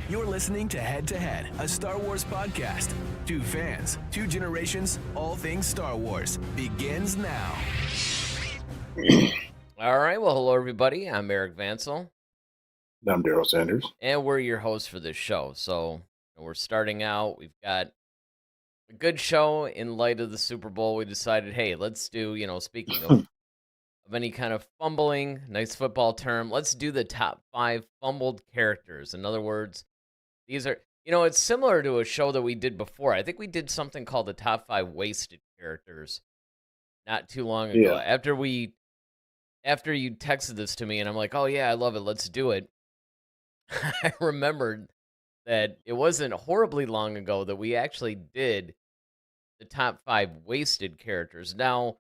You're listening to Head, a Star Wars podcast. Two fans, two generations, all things Star Wars begins now. All right. Well, hello, everybody. I'm Eric Vansel, I'm Daryl Sanders. and we're your hosts for this show. So we're starting out. We've got a good show in light of the Super Bowl. We decided, hey, let's do, speaking of any kind of fumbling, nice football term, let's do the top 5 fumbled characters. In other words, these are, it's similar to a show that we did before. I think we did something called the top 5 wasted characters not too long ago. Yeah. After you texted this to me, and I'm like, oh, yeah, I love it. Let's do it. I remembered that it wasn't horribly long ago that we actually did the top 5 wasted characters. Now,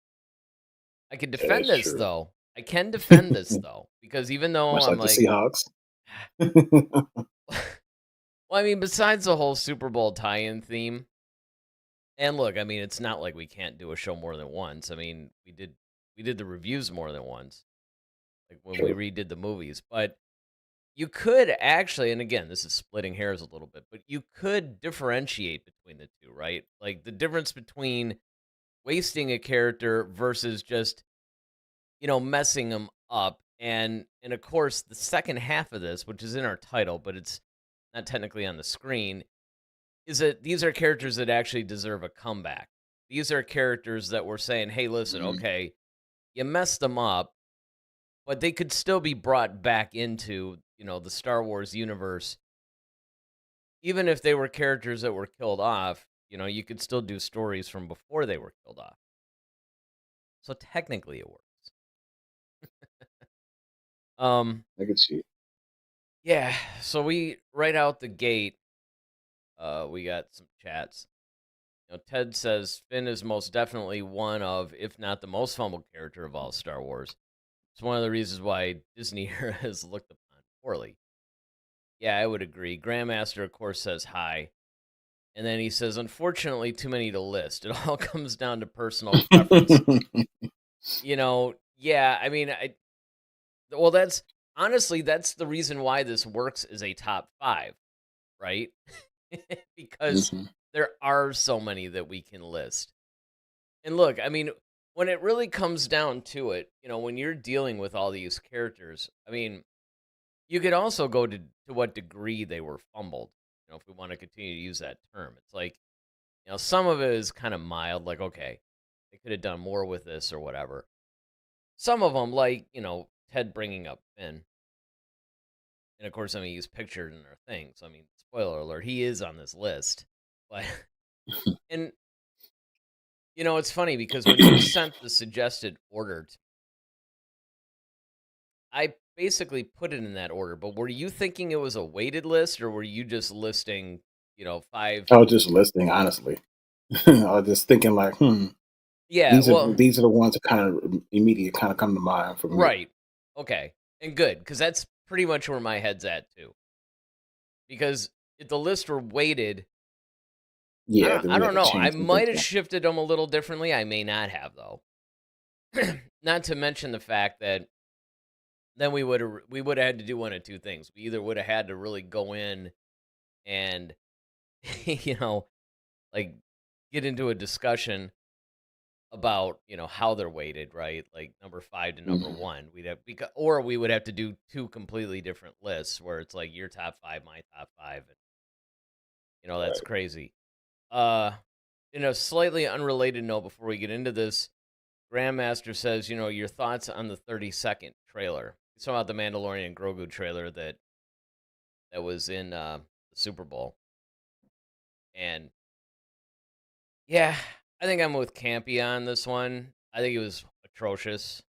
I can defend That's this, true. though. I can defend this, though, because even though Much I'm like the Seahawks. well, I mean, besides the whole Super Bowl tie-in theme, and look, I mean, it's not like we can't do a show more than once. I mean, we did the reviews more than once, like when we True. redid the movies, but you could actually, and again, this is splitting hairs a little bit, but you could differentiate between the two, right? Like the difference between wasting a character versus just, messing them up. And of course, the second half of this, which is in our title, but it's not technically on the screen, is that these are characters that actually deserve a comeback. These are characters that we're saying, hey, listen, Mhm. okay, you messed them up, but they could still be brought back into, the Star Wars universe. Even if they were characters that were killed off, you could still do stories from before they were killed off. So technically it works. I can see. Yeah, so we right out the gate, we got some chats. Ted says Finn is most definitely one of, if not the most fumbled character of all Star Wars. It's one of the reasons why Disney has looked upon poorly. Yeah, I would agree. Grandmaster, of course, says hi. And then he says, unfortunately, too many to list. It all comes down to personal preference. Yeah, I mean, that's honestly, that's the reason why this works as a top 5, right? Because Mhm. there are so many that we can list. And look, I mean, when it really comes down to it, when you're dealing with all these characters, I mean, you could also go to what degree they were fumbled, if we want to continue to use that term. It's like, some of it is kind of mild, like, okay, they could have done more with this or whatever. Some of them, like, Ted bringing up Finn. And of course, I mean, he's pictured in our thing. So, I mean, spoiler alert, he is on this list. But, and, it's funny because when you sent the suggested order, I basically put it in that order. But were you thinking it was a weighted list or were you just listing, 5? I was just listening, honestly. I was just thinking, like, Yeah, these are well, these are the ones that kind of immediate kind of come to mind for me. right. Okay. And good, because that's pretty much where my head's at, too. Because if the list were weighted, Yeah, then I we don't have to know. I change some might things. have shifted them a little differently. I may not have, though. Not to mention the fact that then we would have had to do one of two things. We either would have had to really go in and like get into a discussion about how they're weighted, right? Like number 5 to number Mhm. 1. Or we would have to do two completely different lists where it's like your top 5, my top 5, and that's Right. crazy. In a slightly unrelated note, before we get into this, Grandmaster says, your thoughts on the 30-second trailer. It's about the Mandalorian Grogu trailer that was in the Super Bowl. And yeah, I think I'm with Campy on this one. I think it was atrocious.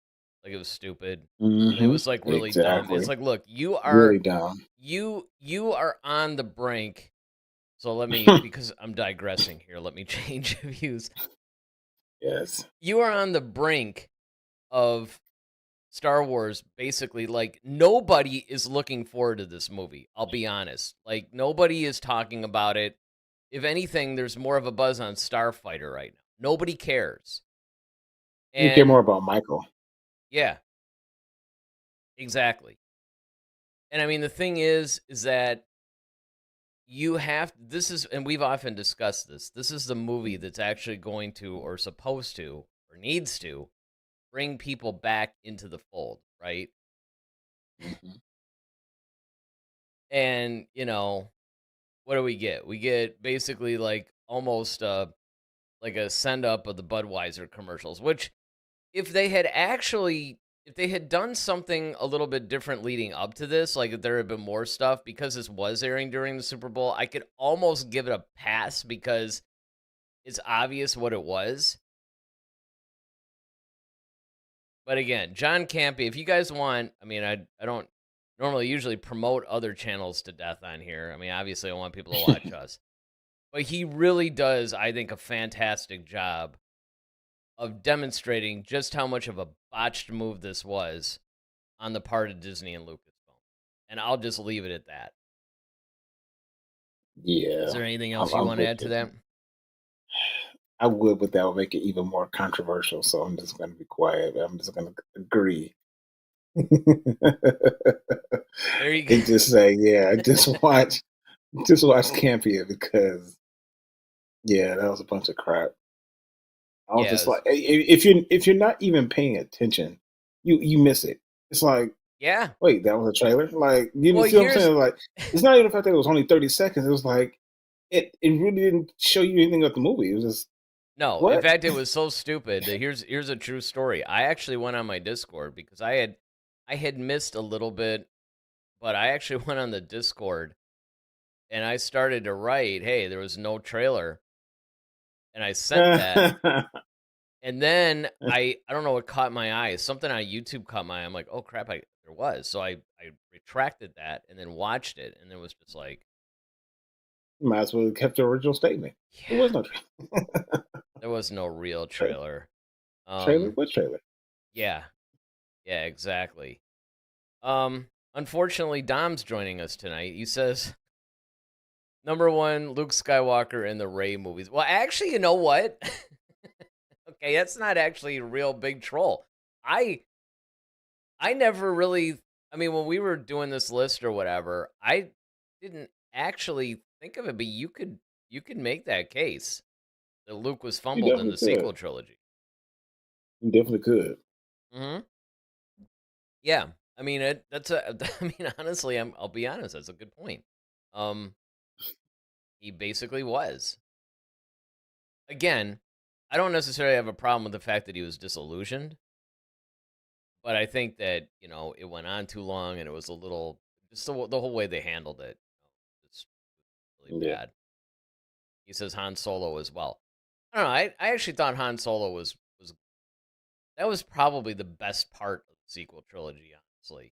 Like it was stupid. It Mm-hmm. was like really dumb. It's Exactly. like, look, Really down. you are on the brink. So let me, because I'm digressing here, let me change views. Yes. You are on the brink of Star Wars, basically. Like nobody is looking forward to this movie. I'll be honest. Like nobody is talking about it. If anything, there's more of a buzz on Starfighter right now. Nobody cares. You care more And about Michael. yeah, exactly. And I mean, the thing is that you have this is, and we've often discussed this. This is the movie that's actually going to, or supposed to, or needs to bring people back into the fold, right? Mhm. And what do we get? We get basically like almost like a send up of the Budweiser commercials, which if they had actually if they had done something a little bit different leading up to this, like if there had been more stuff because this was airing during the Super Bowl, I could almost give it a pass because it's obvious what it was. But again, John Campy, if you guys want, I mean, I don't normally usually promote other channels to death on here. I mean, obviously I want people to watch us. But he really does, I think, a fantastic job of demonstrating just how much of a botched move this was on the part of Disney and Lucasfilm. And I'll just leave it at that. Is Yeah, there anything else you I'm want to with add to you. that? I would, but that would make it even more controversial. So I'm just going to be quiet. I'm just going to agree There you go. and just say, yeah, just watch Campia because yeah, that was a bunch of crap. I was just Yes. like, if you're not even paying attention, you miss it. It's like, Yeah. wait, that was a trailer. Like, you Well, see what I'm here's saying? Like, it's not even the fact that it was only 30 seconds. It was like it really didn't show you anything about the movie. It was just no. In what? fact, it was so stupid that here's a true story. I actually went on my Discord because I had missed a little bit, but I actually went on the Discord and I started to write, "Hey, there was no trailer," and I sent that. And then I don't know what caught my eye. Something on YouTube caught my eye. I'm like, oh crap, there was. So I retracted that and then watched it, and it was just like, Might as well have kept the original statement. There yeah, was no there was no real tra- trailer. trailer. Um, What trailer? yeah, yeah, exactly. Unfortunately, Dom's joining us tonight. He says number one, Luke Skywalker in the Rey movies. Well, actually, you know what? Okay, that's not actually a real big troll. I I never really, I mean, when we were doing this list or whatever, I didn't actually think of it, but you could make that case that Luke was You fumbled in definitely the could. sequel trilogy. You definitely could. Hmm. Yeah, I mean, that's a. I mean, honestly, I'll be honest. That's a good point. Um, he basically was. Again, I don't necessarily have a problem with the fact that he was disillusioned, but I think that it went on too long and it was a little just the whole way they handled it. It's really Yeah. bad. He says Han Solo as well. I don't know. I actually thought Han Solo was that was probably the best part of the sequel trilogy, honestly,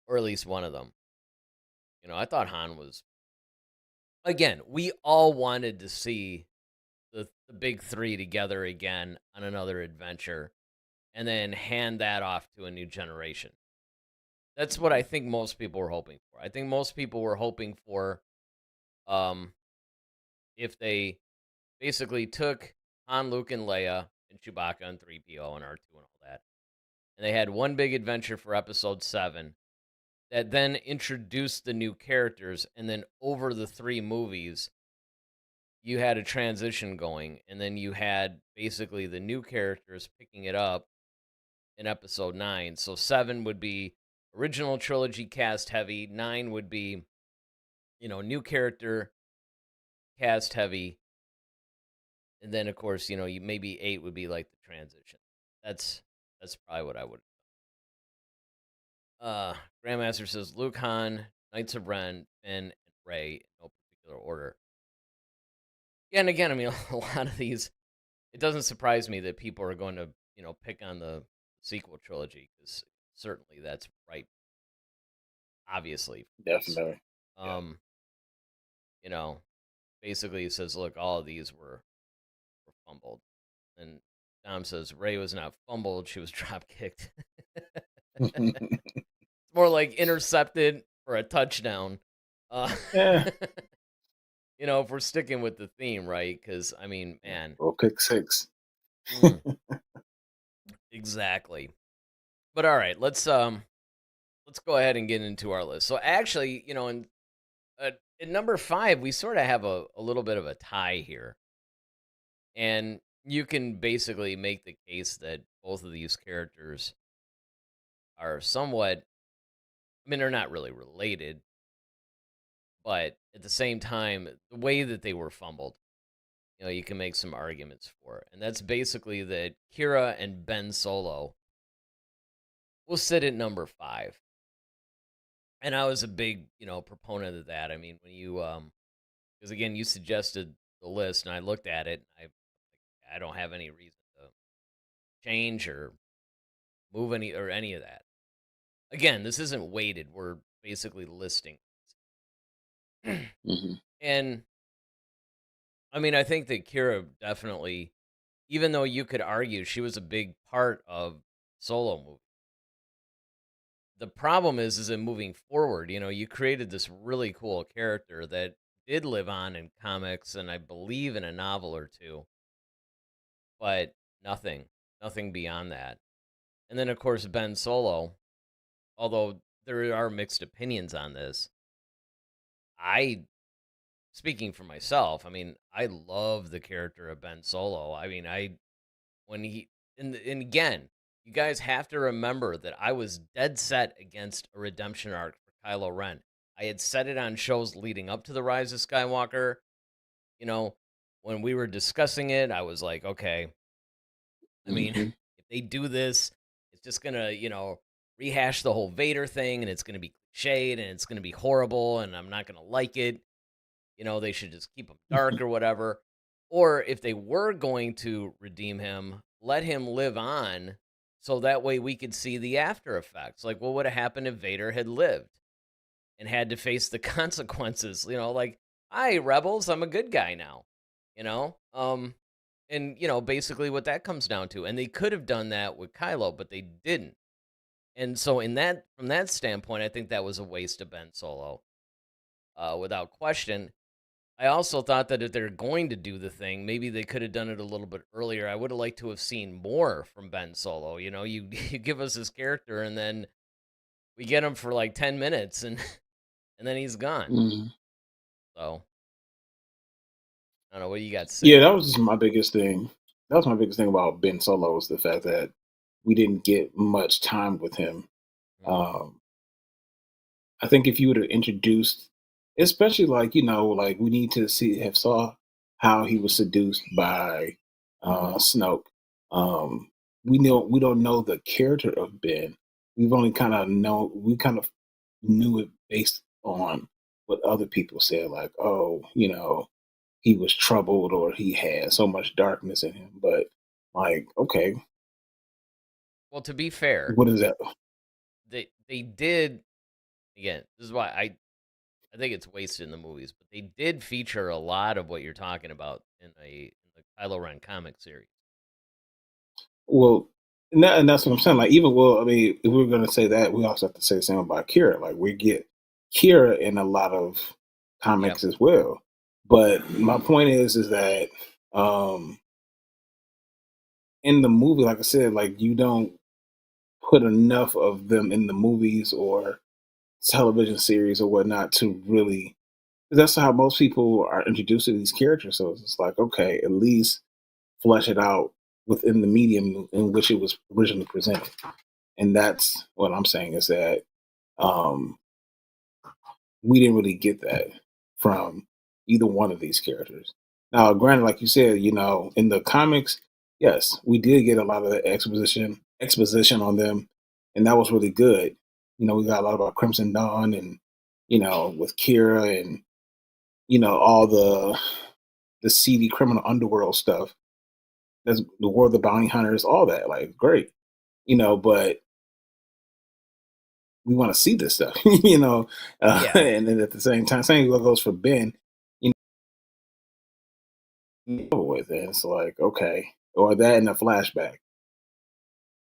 or at least one of them. I thought Han was, again. We all wanted to see the big three together again on another adventure, and then hand that off to a new generation. That's what I think most people were hoping for. I think most people were hoping for, um, if they basically took Han, Luke, and Leia, and Chewbacca, and 3PO, and R2, and all that. And they had one big adventure for episode 7 that then introduced the new characters. And then over the 3 movies, you had a transition going. And then you had basically the new characters picking it up in episode 9. So 7 would be original trilogy cast heavy, 9 would be, new character cast heavy. And then, of course, you maybe 8 would be like the transition. That's probably what I would. Grandmaster says Luke, Han, Knights of Ren, Finn, and Ray in no particular order. Yeah, and again, I mean, a lot of these. It doesn't surprise me that people are going to, pick on the sequel trilogy because certainly that's right. Obviously, for this. Definitely. Yeah. Um, you know, basically, he says, look, all of these were fumbled, and Dom says Ray was not fumbled; she was drop kicked. It's more like intercepted for a touchdown. Uh, Yeah. if we're sticking with the theme, right? Because I mean, man, Well, pick six. mm, exactly. But all right, let's go ahead and get into our list. So actually, and at number 5, we sort of have a little bit of a tie here. And you can basically make the case that both of these characters are somewhat, I mean, they're not really related, but at the same time, the way that they were fumbled, you can make some arguments for it. And that's basically that Kira and Ben Solo will sit at number 5. And I was a big, proponent of that. I mean, when you because again, you suggested the list and I looked at it, and I don't have any reason to change or move any of that. Again, this isn't weighted. We're basically listing. Hmm. And I mean, I think that Kira definitely, even though you could argue she was a big part of Solo movie. The problem is in moving forward, you created this really cool character that did live on in comics and I believe in a novel or two, but nothing beyond that. And then of course Ben Solo, although there are mixed opinions on this, I speaking for myself, I mean, I love the character of Ben Solo. I mean, when he and again, you guys have to remember that I was dead set against a redemption arc for Kylo Ren. I had said it on shows leading up to the Rise of Skywalker. You know, when we were discussing it, I was like, okay, I mean, Hmm. if they do this, it's just gonna, rehash the whole Vader thing, and it's gonna be cliched, and it's gonna be horrible, and I'm not gonna like it. They should just keep him dark or whatever. Or if they were going to redeem him, let him live on so that way we could see the after effects. Like, what would have happened if Vader had lived and had to face the consequences? Like, hi, rebels, I'm a good guy now, you know? And, basically what that comes down to. And they could have done that with Kylo, but they didn't. And so, from that standpoint, I think that was a waste of Ben Solo, without question. I also thought that if they're going to do the thing, maybe they could have done it a little bit earlier. I would have liked to have seen more from Ben Solo. You you give us his character and then we get him for like 10 minutes and and then he's gone. Hmm. So, I don't know, what do you got to say? Yeah, that was just my biggest thing. That was my biggest thing about Ben Solo was the fact that we didn't get much time with him. Mhm. Um, I think if you would have introduced, especially like like we need to see have saw how he was seduced by Snoke. Um, we don't know the character of Ben. We've only kind of knew it based on what other people said, like, oh, he was troubled or he had so much darkness in him. But like, okay, Well, to be fair, what is that? they did, again, this is why I think it's wasted in the movies, but they did feature a lot of what you're talking about in the Kylo Ren comic series. Well, and that's what I'm saying. Like, even I mean, if we're gonna say that, we also have to say the same about Kira. Like, we get Kira in a lot of Yep. comics as well. But my point is that um in the movie, like I said, like you don't put enough of them in the movies or television series or whatnot to really. That's how most people are introduced to these characters. So it's like, okay, at least flesh it out within the medium in which it was originally presented. And that's what I'm saying is that um, we didn't really get that from either one of these characters. Now, granted, like you said, in the comics, yes, we did get a lot of the exposition on them, and that was really good. We got a lot about Crimson Dawn and with Kira and all the seedy criminal underworld stuff. That's the War of the Bounty Hunters, all that, like great. But we want to see this stuff, Yeah. and then at the same time, same goes for Ben, you with it. It's like, okay, or that in a flashback.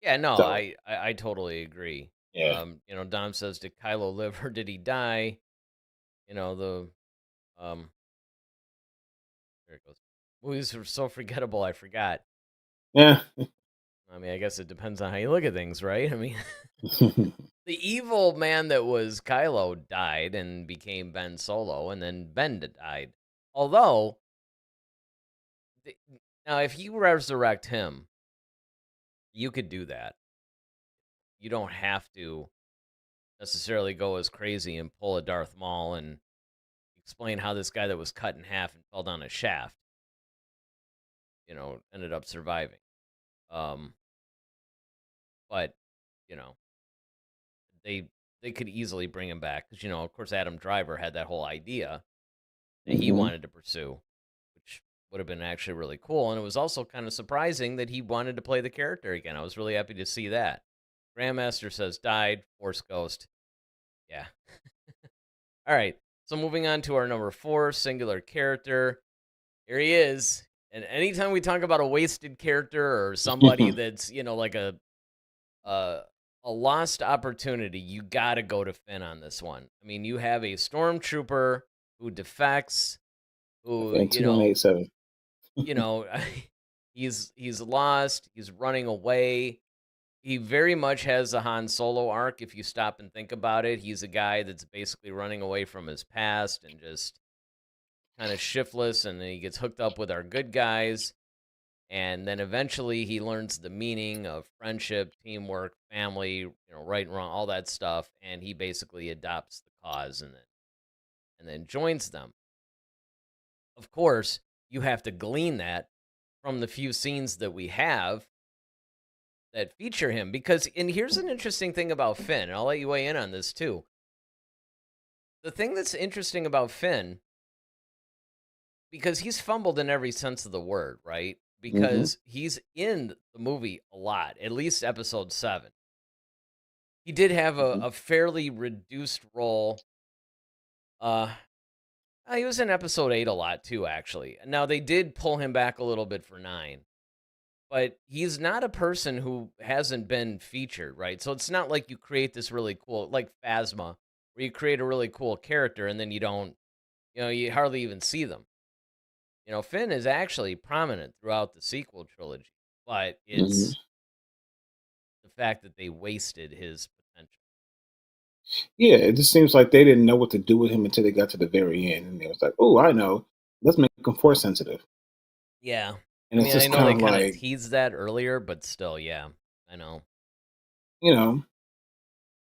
Yeah, no, So I totally agree. yeah, Dom says, did Kylo live or did he die? The um there it goes. Movies are so forgettable, I forgot. yeah, I mean, I guess it depends on how you look at things, right? I mean, the evil man that was Kylo died and became Ben Solo, and then Ben died. Although, th- now if you resurrect him, you could do that. You don't have to necessarily go as crazy and pull a Darth Maul and explain how this guy that was cut in half and fell down a shaft, ended up surviving. Um, but you know, they they could easily bring him back because of course, Adam Driver had that whole idea that he Hmm. wanted to pursue, which would have been actually really cool. And it was also kind of surprising that he wanted to play the character again. I was really happy to see that. Grandmaster says died, Force Ghost. Yeah. All right. So moving on to our number 4, singular character. Here he is. And anytime we talk about a wasted character or somebody that's, like a a lost opportunity, you got to go to Finn on this one. I mean, you have a stormtrooper who defects, who, And 2187. you know, he's lost, he's running away. He very much has a Han Solo arc if you stop and think about it. He's a guy that's basically running away from his past and just kind of shiftless, and then he gets hooked up with our good guys, and then eventually he learns the meaning of friendship, teamwork, family, right and wrong, all that stuff, and he basically adopts the cause and then joins them. Of course, you have to glean that from the few scenes that we have that feature him, because and here's an interesting thing about Finn, and I'll let you weigh in on this too. The thing that's interesting about Finn, because he's fumbled in every sense of the word, right? Hmm. Because he's in the movie a lot, at least episode 7. He did have a, Hmm. a fairly reduced role. Uh, he was in episode 8 a lot too, actually. Now, they did pull him back a little bit for 9, but he's not a person who hasn't been featured, right? So it's not like you create this really cool, like Phasma, where you create a really cool character and then you don't, you hardly even see them. Finn is actually prominent throughout the sequel trilogy, but Hmm. it's the fact that they wasted his potential. Yeah, it just seems like they didn't know what to do with him until they got to the very end, and they was like, "Oh, I know. Let's make him force sensitive." Yeah. And I it's mean, I just know kind they of kind of like, teased that earlier, but still, yeah, I know. you know,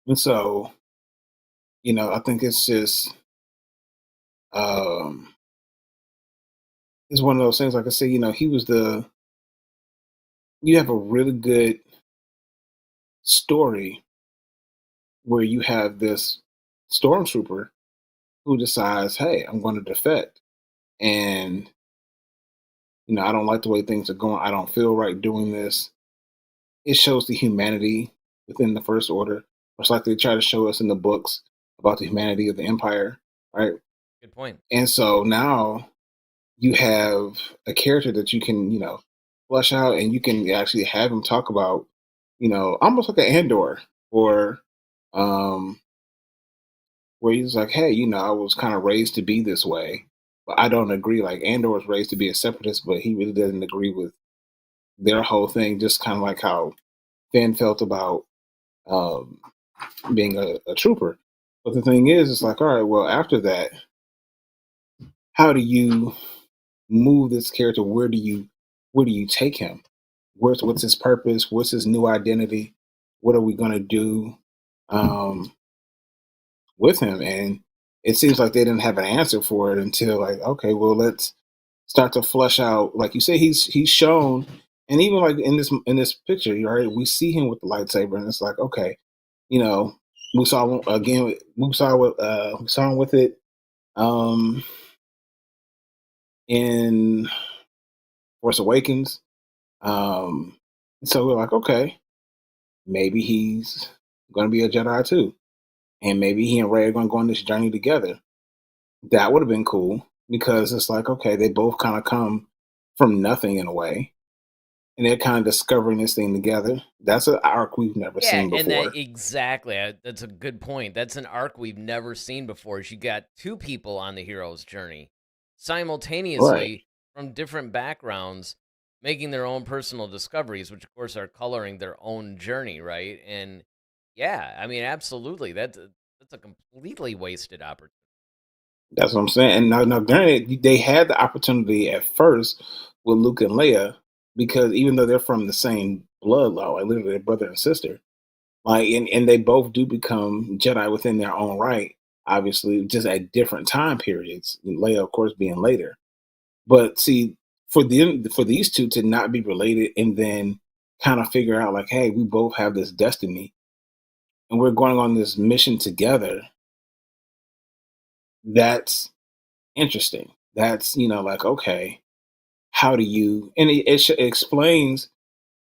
and so I think it's just um, it's one of those things. Like I say, he was the. You have a really good story where you have this stormtrooper who decides, "Hey, I'm going to defect," and I don't like the way things are going. I don't feel right doing this. It shows the humanity within the First Order, much like they try to show us in the books about the humanity of the Empire, right? Good point. And so now you have a character that you can, flush out, and you can actually have him talk about, almost like an Andor, or um, where he's like, hey, I was kind of raised to be this way, but I don't agree. Like Andor was raised to be a separatist, but he really doesn't agree with their whole thing. Just kind of like how Finn felt about um, being a trooper. But the thing is, it's like, all right, well, after that, how do you move this character? Where do you take him? What's his purpose? What's his new identity? What are we gonna do um, with him? And it seems like they didn't have an answer for it until like, okay, well, let's start to flush out. Like you say, he's shown, and even like in this picture, right, we see him with the lightsaber, and it's like, okay, you know, we saw him again. We saw him with it um, in Force Awakens. Um, so we're like, okay, maybe he's going to be a Jedi too, and maybe he and Rey are going to go on this journey together. That would have been cool because it's like, okay, they both kind of come from nothing in a way, and they're kind of discovering this thing together. That's an arc we've never Yeah, seen and that before. exactly. That's a good point. That's an arc we've never seen before. Is you got two people on the hero's journey Right. simultaneously from different backgrounds, making their own personal discoveries, which of course are coloring their own journey, right? And yeah, I mean, absolutely, that's a completely wasted opportunity. That's what I'm saying. And now, granted, they had the opportunity at first with Luke and Leia because even though they're from the same bloodline, like literally they're brother and sister, like and they both do become Jedi within their own right. Obviously, just at different time periods. Leia, of course, being later. But see, for these two to not be related and then kind of figure out like, hey, we both have this destiny and we're going on this mission together. That's interesting. That's like okay, how do you? And it explains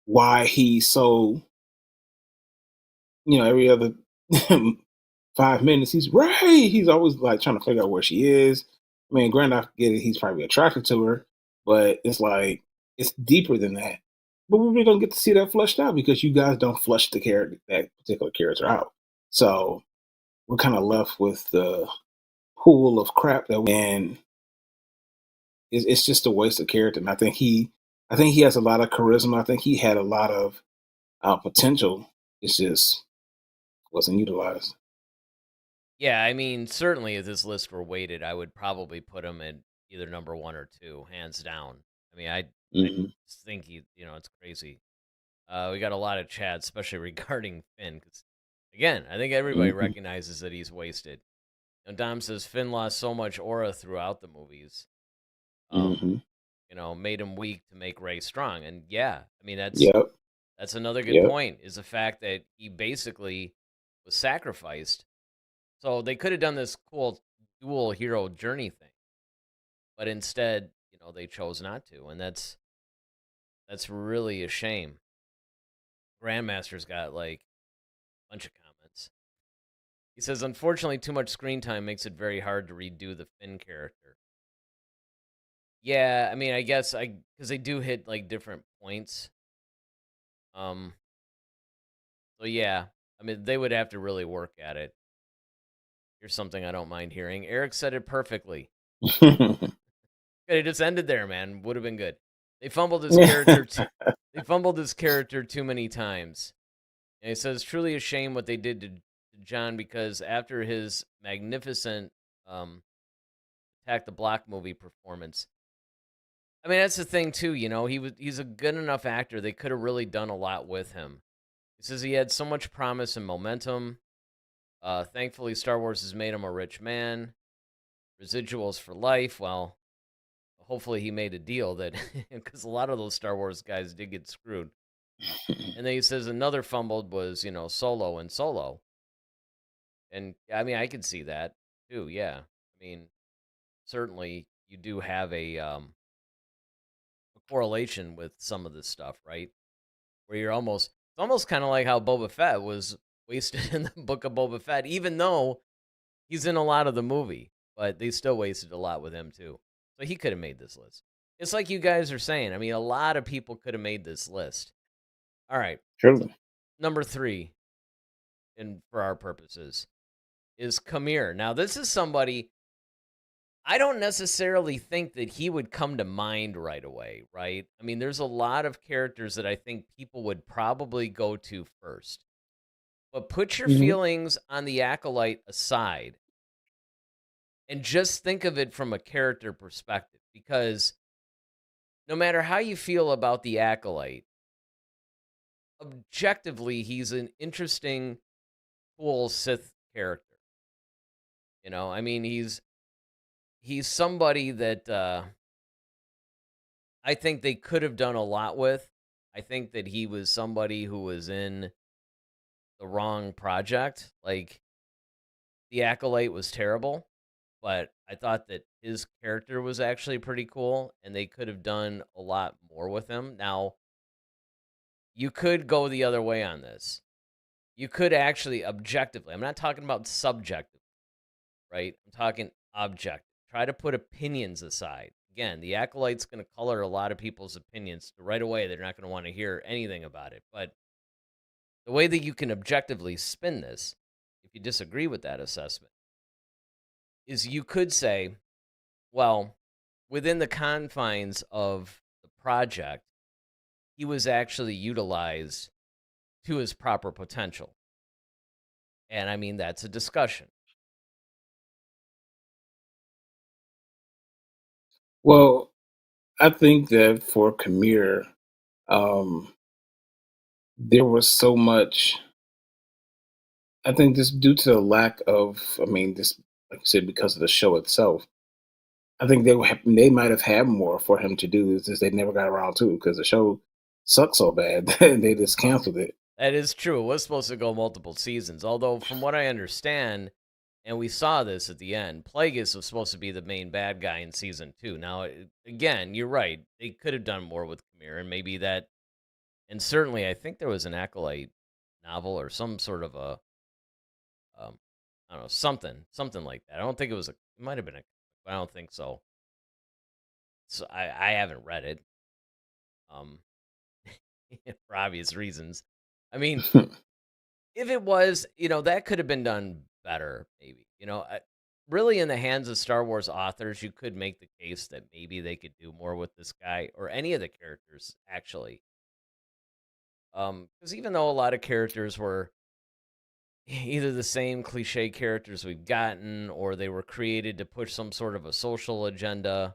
why he's so every other 5 minutes he's right. He's always like trying to figure out where she is. I mean, granted, I get it. He's probably attracted to her, but it's like it's deeper than that. But we really don't get to see that fleshed out because you guys don't flush that particular character out. So we're kind of left with the pool of crap and it's just a waste of character. And I think he has a lot of charisma. I think he had a lot of potential. It's just wasn't utilized. Yeah, I mean, certainly if this list were weighted, I would probably put him in either number one or two, hands down. I mean, I Hmm. just think it's crazy. We got a lot of chats, especially regarding Finn, because again, I think everybody Hmm. recognizes that he's wasted. Dom says Finn lost so much aura throughout the movies. Um, Hmm. made him weak to make Ray strong. And yeah, I mean Yep. that's another good Yep. point, is the fact that he basically was sacrificed. So they could have done this cool dual hero journey thing, but instead, they chose not to, and that's really a shame. Grandmaster's got like a bunch of comments. He says, unfortunately, too much screen time makes it very hard to redo the Finn character. Yeah, I mean, I guess because they do hit like different points. Um, so yeah, I mean, they would have to really work at it. Here's something I don't mind hearing. Eric said it perfectly. Could have just ended there, man. Would have been good. They fumbled his character. They fumbled his character too many times. And he says, truly a shame what they did to John, because after his magnificent Attack the Block movie performance, I mean, that's the thing too. He's a good enough actor. They could have really done a lot with him. He says he had so much promise and momentum. Thankfully, Star Wars has made him a rich man. Residuals for life. Well, hopefully he made a deal that, because a lot of those Star Wars guys did get screwed. And then he says another fumbled was, Solo and Solo. And I mean, I could see that too. Yeah. I mean, certainly you do have a correlation with some of this stuff, right? Where it's almost kind of like how Boba Fett was wasted in the book of Boba Fett, even though he's in a lot of the movie, but they still wasted a lot with him too. So he could have made this list. It's like you guys are saying. I mean, a lot of people could have made this list. All right. Truly. Number 3, and for our purposes, is Kamir. Now, this is somebody I don't necessarily think that he would come to mind right away, right? I mean, there's a lot of characters that I think people would probably go to first. But put your Hmm. feelings on the acolyte aside and just think of it from a character perspective, because no matter how you feel about the acolyte, objectively, he's an interesting, cool Sith character. I mean, he's somebody that I think they could have done a lot with. I think that he was somebody who was in the wrong project. Like, the acolyte was terrible, but I thought that his character was actually pretty cool, and they could have done a lot more with him. Now, you could go the other way on this. You could actually objectively, I'm not talking about subjective, right? I'm talking objective. Try to put opinions aside. Again, the acolyte's going to color a lot of people's opinions. Right away, they're not going to want to hear anything about it. But the way that you can objectively spin this, if you disagree with that assessment, is you could say, well, within the confines of the project, he was actually utilized to his proper potential. And I mean, that's a discussion. Well, I think that for Kamir, um, there was so much. I think this due to the lack of, I mean, this, like you said, because of the show itself. I think they might have had more for him to do. It's just they never got around to because the show sucked so bad that they just canceled it. That is true. It was supposed to go multiple seasons. Although, from what I understand, and we saw this at the end, Plagueis was supposed to be the main bad guy in season 2. Now, again, you're right. They could have done more with Kamir, and maybe that, and certainly, I think there was an Acolyte novel or some sort of a, um, I don't know, something like that. I don't think it was a, it might have been a, but I don't think so. So I haven't read it, um, for obvious reasons. I mean, if it was, that could have been done better, maybe. Really, in the hands of Star Wars authors, you could make the case that maybe they could do more with this guy or any of the characters, actually. Because even though a lot of characters were either the same cliche characters we've gotten, or they were created to push some sort of a social agenda,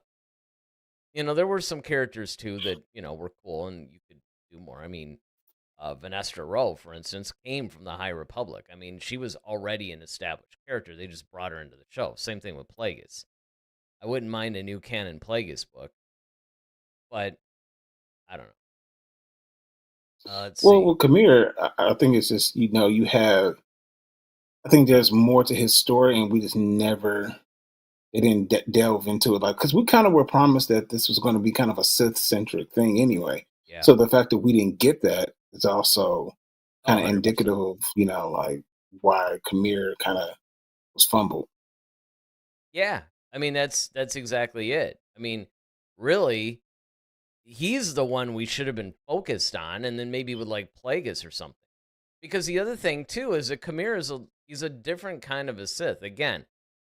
there were some characters too that were cool and you could do more. I mean, Vanessa Rowe, for instance, came from the High Republic. I mean, she was already an established character. They just brought her into the show. Same thing with Plagueis. I wouldn't mind a new canon Plagueis book, but I don't know. Let's Well, see. with Kamir, I think it's just you have. I think there's more to his story, and we just never they didn't delve into it, like because we kind of were promised that this was going to be kind of a Sith centric thing anyway. Yeah. So the fact that we didn't get that is also Oh, kind of 100%. indicative of like why Kamir kind of was fumbled. Yeah. I mean, that's exactly it. I mean, really, he's the one we should have been focused on, and then maybe with like Plagueis or something. Because the other thing too is that Kamir he's a different kind of a Sith. Again,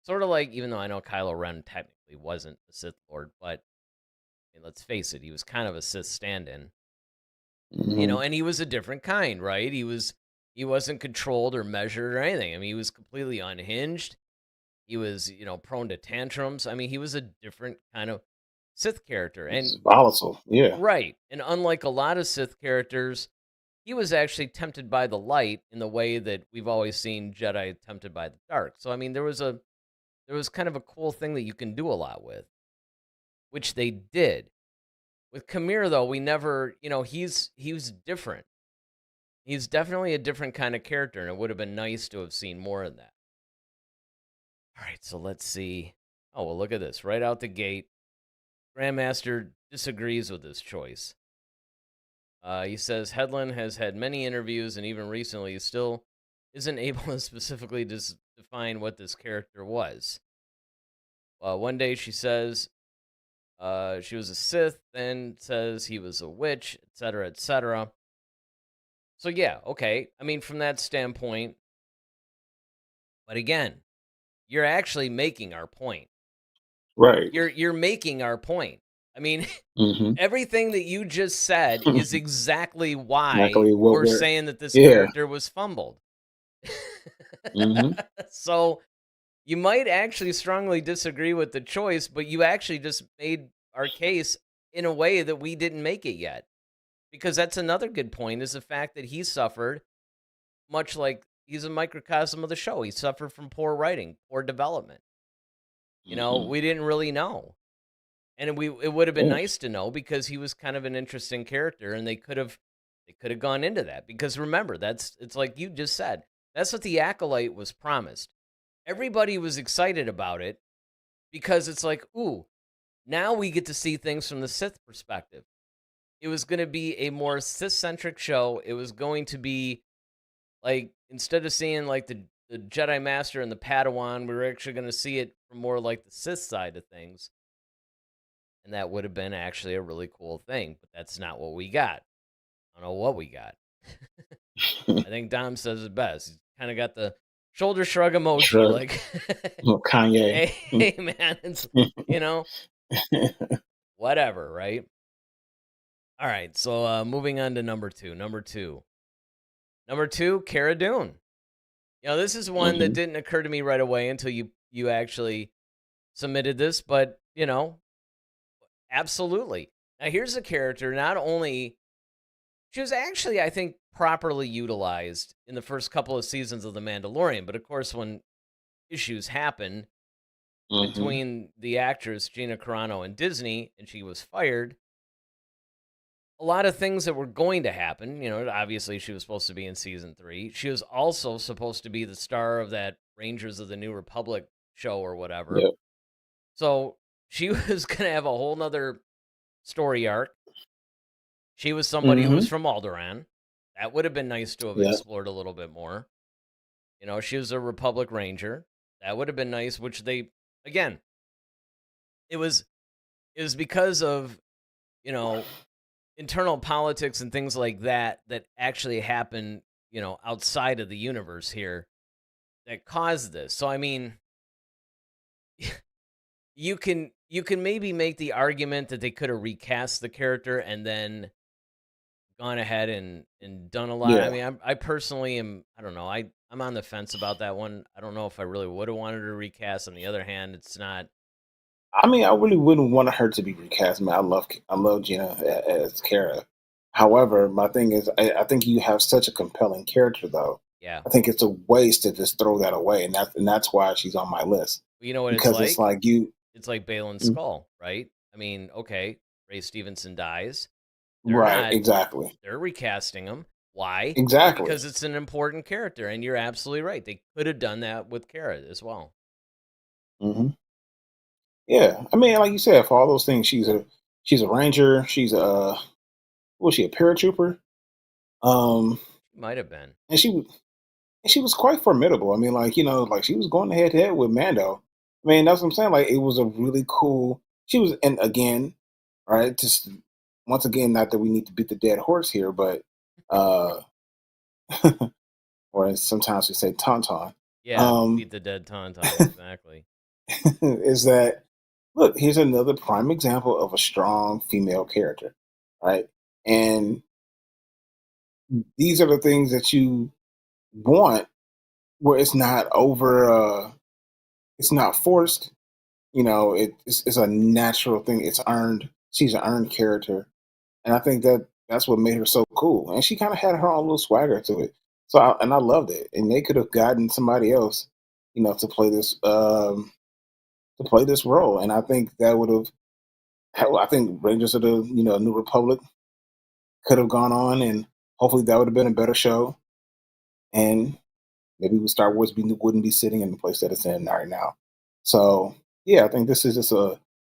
sort of like, even though I know Kylo Ren technically wasn't a Sith Lord, but I mean, let's face it, he was kind of a Sith stand-in. Hmm. And he was a different kind, right? He wasn't controlled or measured or anything. I mean, he was completely unhinged. He was, prone to tantrums. I mean, he was a different kind of Sith character. It's And volatile, yeah. right. And unlike a lot of Sith characters, he was actually tempted by the light in the way that we've always seen Jedi tempted by the dark. So I mean, there was kind of a cool thing that you can do a lot with, which they did. With Kamir though, we never, he was different. He's definitely a different kind of character, and it would have been nice to have seen more of that. All right, so let's see. Oh, well, look at this. Right out the gate, Grandmaster disagrees with this choice. He says Hedlund has had many interviews, and even recently still isn't able to specifically define what this character was. One day she says she was a Sith, then says he was a witch, etc., etc. So yeah, okay. I mean, from that standpoint, but again, you're actually making our point. Right. You're making our point. I mean, Hmm. everything that you just said is exactly why Exactly what we're we're. saying that this Yeah. character was fumbled. Hmm. So you might actually strongly disagree with the choice, but you actually just made our case in a way that we didn't make it yet. Because that's another good point, is the fact that he suffered, much like he's a microcosm of the show. He suffered from poor writing, poor development. Hmm. We didn't really know. And it would have been Yeah. nice to know, because he was kind of an interesting character, and they could have gone into that. Because remember, it's like you just said, that's what the Acolyte was promised. Everybody was excited about it because it's like, ooh, now we get to see things from the Sith perspective. It was going to be a more Sith centric show. It was going to be like, instead of seeing like the Jedi Master and the Padawan, we were actually going to see it from more like the Sith side of things. And that would have been actually a really cool thing, but that's not what we got. I don't know what we got. I think Dom says it best. He's kind of got the shoulder shrug emoji, Sure. like, Well, Kanye. hey, man, it's, you know, whatever, right? All right, so moving on to number two. Number two, Cara Dune. This is one that Hmm. didn't occur to me right away until you actually submitted this, but absolutely. Now here's a character. Not only she was actually, I think, properly utilized in the first couple of seasons of The Mandalorian, but of course, when issues happened Hmm. between the actress Gina Carano and Disney, and she was fired, a lot of things that were going to happen. Obviously, she was supposed to be in season 3. She was also supposed to be the star of that Rangers of the New Republic show or whatever. Yep. So she was going to have a whole nother story arc. She was somebody who was Hmm. from Alderaan. That would have been nice to have Yep. explored a little bit more. She was a Republic Ranger. That would have been nice, which they, again, it was because of, you know, internal politics and things like that that actually happen, outside of the universe here that caused this. So I mean, you can maybe make the argument that they could have recast the character and then gone ahead and done a lot. I Yeah. mean, I personally am, I don't know, I'm on the fence about that one. I don't know if I really would have wanted to recast. On the other hand, it's not. I mean, I really wouldn't want her to be recast. Man, I love Gina as Kara. However, my thing is, I think you have such a compelling character, though. Yeah. I think it's a waste to just throw that away, and that's why she's on my list You know what it's because it's like? like you. It's like Balin's Mm, skull, right? I mean, okay, Ray Stevenson dies. They're right, not exactly, they're recasting him. Why? exactly. Because it's an important character, and you're absolutely right. They could have done that with Kara as well. Hmm. Yeah, I mean, like you said, for all those things, she's a ranger. She's a was she a paratrooper? Um, She might have been. and she was quite formidable. I mean, like like she was going head to head with Mando. I mean, that's what I'm saying. Like it was a really cool. She was, and again, right? Just once again, not that we need to beat the dead horse here, but uh, or as sometimes we say tauntaun. Yeah, Um, beat the dead tauntaun, exactly. is that look? Here's another prime example of a strong female character, right? And these are the things that you want, where it's not over. It's not forced. It's a natural thing. It's earned. She's an earned character, and I think that's what made her so cool. And she kind of had her own little swagger to it. And I loved it. And they could have gotten somebody else, to play this role. And I think that would have. Hell, I think Rangers of the New Republic could have gone on, and hopefully that would have been a better show. And maybe Star Wars wouldn't be sitting in the place that it's in right now. So yeah, I think this is just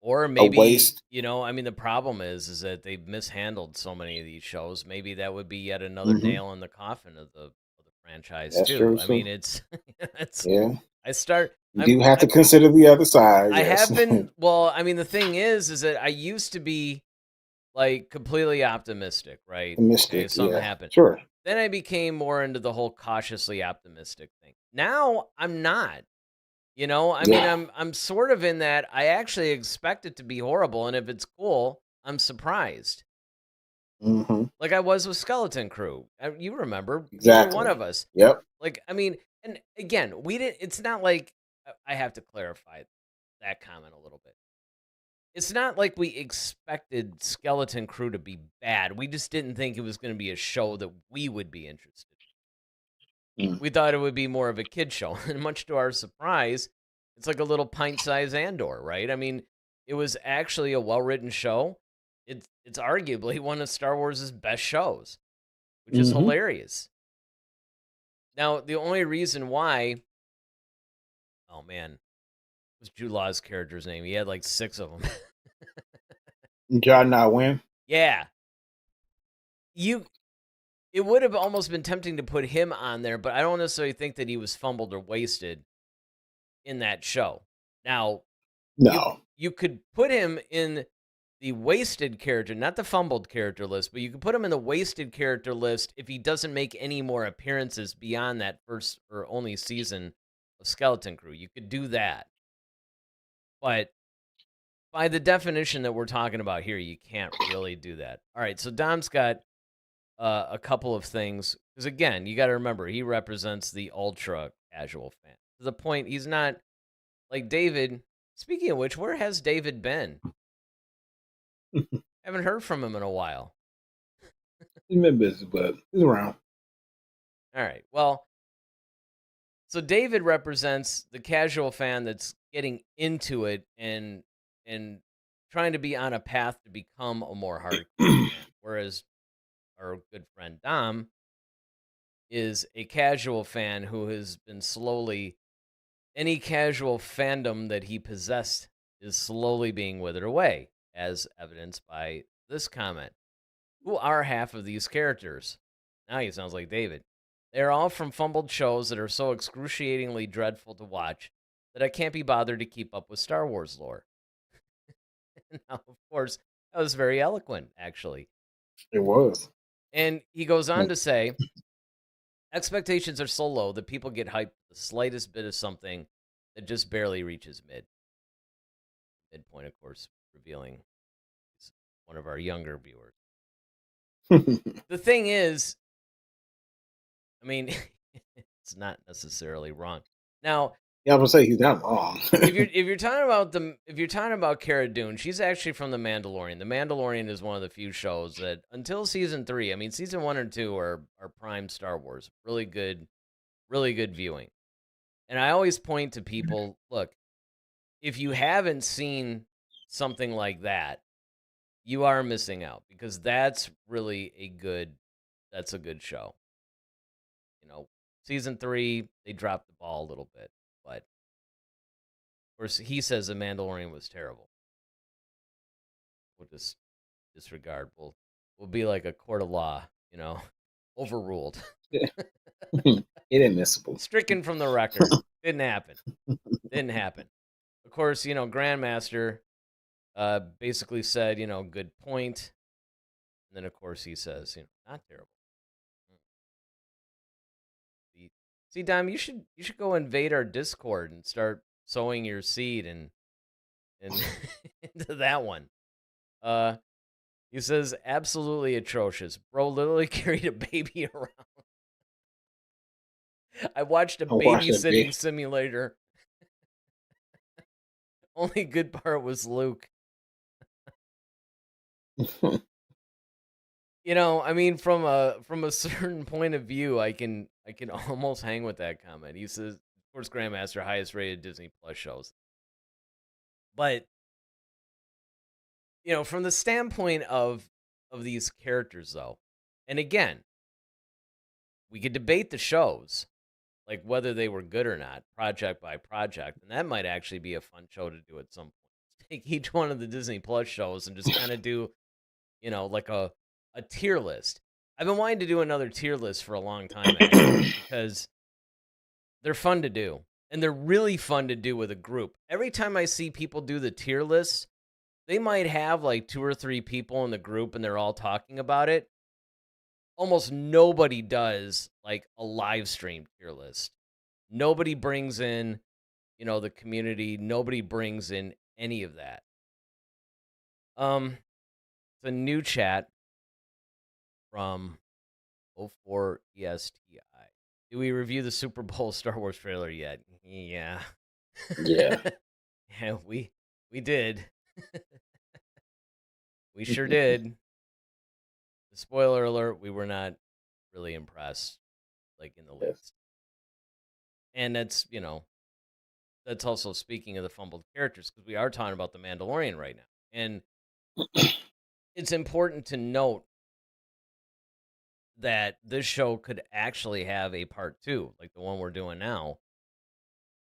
Or a maybe, waste. I mean, the problem is that they've mishandled so many of these shows. Maybe that would be yet another Hmm. nail in the coffin of the franchise That's too. true. I So mean, it's it's yeah, I start you do have to I'm consider the other side. I Yes, have been, well, I mean, the thing is that I used to be like completely optimistic, right? the Okay, mystic. if something Yeah, happened. sure. Then I became more into the whole cautiously optimistic thing. Now I'm not. I mean, Yeah. I'm sort of in that I actually expect it to be horrible, and if it's cool, I'm surprised. Hmm. Like I was with Skeleton Crew. You remember, either one Exactly. of us. Yep. Like, I mean, and again, we didn't. It's not like I have to clarify that comment a little bit. It's not like we expected Skeleton Crew to be bad. We just didn't think it was going to be a show that we would be interested in. Mm. We thought it would be more of a kid show, and much to our surprise, it's like a little pint-sized Andor, right? I mean, it was actually a well-written show. It's arguably one of Star Wars' best shows, which is Hmm. hilarious. Now, the only reason why, oh man, was Jude Law's character's name? He had like 6 of them. John not win. Yeah, you. It would have almost been tempting to put him on there, but I don't necessarily think that he was fumbled or wasted in that show. Now, you No. you could put him in the wasted character, not the fumbled character list, but you could put him in the wasted character list if he doesn't make any more appearances beyond that first or only season of Skeleton Crew. You could do that. But by the definition that we're talking about here, you can't really do that. All right, so Dom's got a couple of things because again, you got to remember he represents the ultra casual fan to the point he's not like David. Speaking of which, where has David been? Haven't heard from him in a while. He's been busy, but he's around. All right, well, so David represents the casual fan that's getting into it and trying to be on a path to become a more hardcore fan, whereas our good friend Dom is a casual fan who has been slowly any casual fandom that he possessed is slowly being withered away, as evidenced by this comment. Who are half of these characters? Now he sounds like David. They're all from fumbled shows that are so excruciatingly dreadful to watch that I can't be bothered to keep up with Star Wars lore. Now, of course, that was very eloquent, actually. It was. And he goes on to say, expectations are so low that people get hyped for the slightest bit of something that just barely reaches midpoint, of course, revealing he's one of our younger viewers. The thing is, I mean, it's not necessarily wrong. Now, Yeah, I would say he's not wrong. if you're talking about Cara Dune, she's actually from The Mandalorian. The Mandalorian is one of the few shows that until season 3, I mean, season 1 and 2 are prime Star Wars. Really good viewing. And I always point to people, look, if you haven't seen something like that, you are missing out because that's really a good show. You know, season 3, they dropped the ball a little bit, but of course he says The Mandalorian was terrible. We'll just disregard. We'll be like a court of law, overruled. Inadmissible. Stricken from the record. Didn't happen. Of course, Grandmaster basically said, good point. And then of course he says, not terrible. See, Dom, you should go invade our Discord and start sowing your seed and into that one. He says absolutely atrocious. Bro literally carried a baby around. I watched a babysitting simulator. Only good part was Luke. I mean, from a certain point of view, I can almost hang with that comment. He says, of course, Grandmaster, highest rated Disney Plus shows. But from the standpoint of these characters, though, and again, we could debate the shows, like whether they were good or not, project by project, and that might actually be a fun show to do at some point. Take each one of the Disney Plus shows and just kind of do, like a tier list. I've been wanting to do another tier list for a long time, actually, because they're fun to do, and they're really fun to do with a group. Every time I see people do the tier list, they might have like 2 or 3 people in the group, and they're all talking about it. Almost nobody does like a live stream tier list. Nobody brings in, the community. Nobody brings in any of that. It's a new chat from 04 ESTI. Do we review the Super Bowl Star Wars trailer yet? Yeah. Yeah. Yeah, we did. We sure did. Spoiler alert, we were not really impressed, like in the least. And that's, that's also speaking of the fumbled characters, because we are talking about the Mandalorian right now. And it's important to note that this show could actually have a part 2, like the one we're doing now,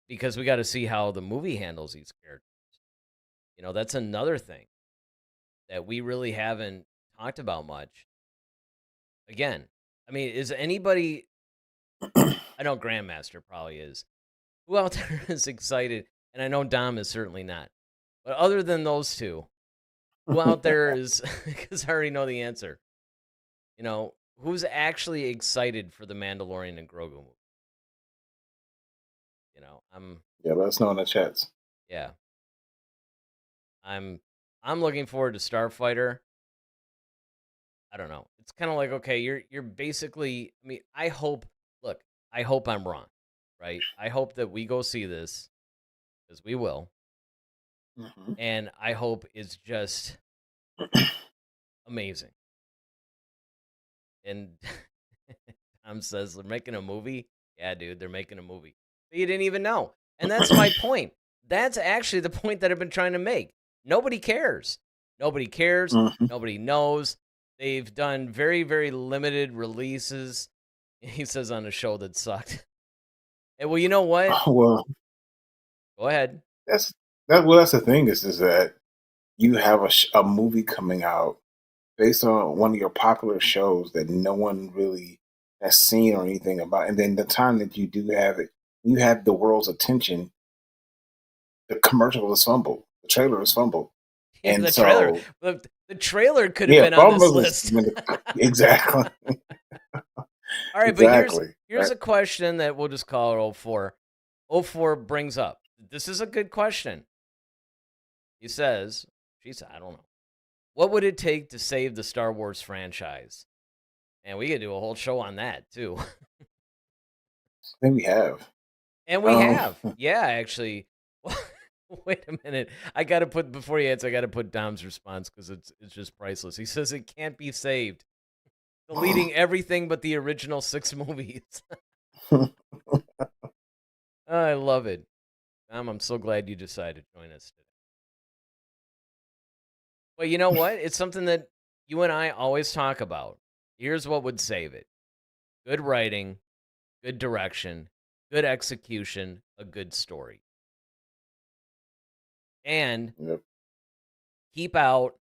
because we got to see how the movie handles these characters. That's another thing that we really haven't talked about much. Again, I mean, is anybody, I know Grandmaster probably is, who out there is excited? And I know Dom is certainly not. But other than those two, who out there is, because I already know the answer, who's actually excited for the Mandalorian and Grogu movie? Yeah, let us know in the chats. Yeah. I'm I'm looking forward to Starfighter. I don't know. It's kind of like, okay, you're basically, I mean, I hope, look, I hope I'm wrong, right? I hope that we go see this because we will, Mhm. and I hope it's just amazing. And Tom says they're making a movie. Yeah, dude, they're making a movie. But you didn't even know. And that's my point. That's actually the point that I've been trying to make. Nobody cares. Nobody cares. Mhm. Nobody knows. They've done very, very limited releases. He says on a show that sucked. And well, you know what? Well, Go ahead. that's that's the thing is that you have a movie coming out based on one of your popular shows that no one really has seen or anything about, and then the time that you do have it, you have the world's attention. The commercial is fumbled. The trailer is fumbled, Yeah, and the trailer. so The trailer could have yeah, been on this fumbled is list. exactly, All right, but exactly. here's a question that we'll just call it oh 04. Oh 04 brings up. This is a good question. He says, she said, I don't know. What would it take to save the Star Wars franchise? And we could do a whole show on that too. I think we have. And we Um, have. Yeah, actually. Wait a minute. I got to put before you answer, I got to put Dom's response cuz it's just priceless. He says it can't be saved. Deleting everything but the original 6 movies. I love it. Dom, I'm so glad you decided to join us today. But you know what? It's something that you and I always talk about. Here's what would save it. Good writing, good direction, good execution, a good story. And yep. keep out.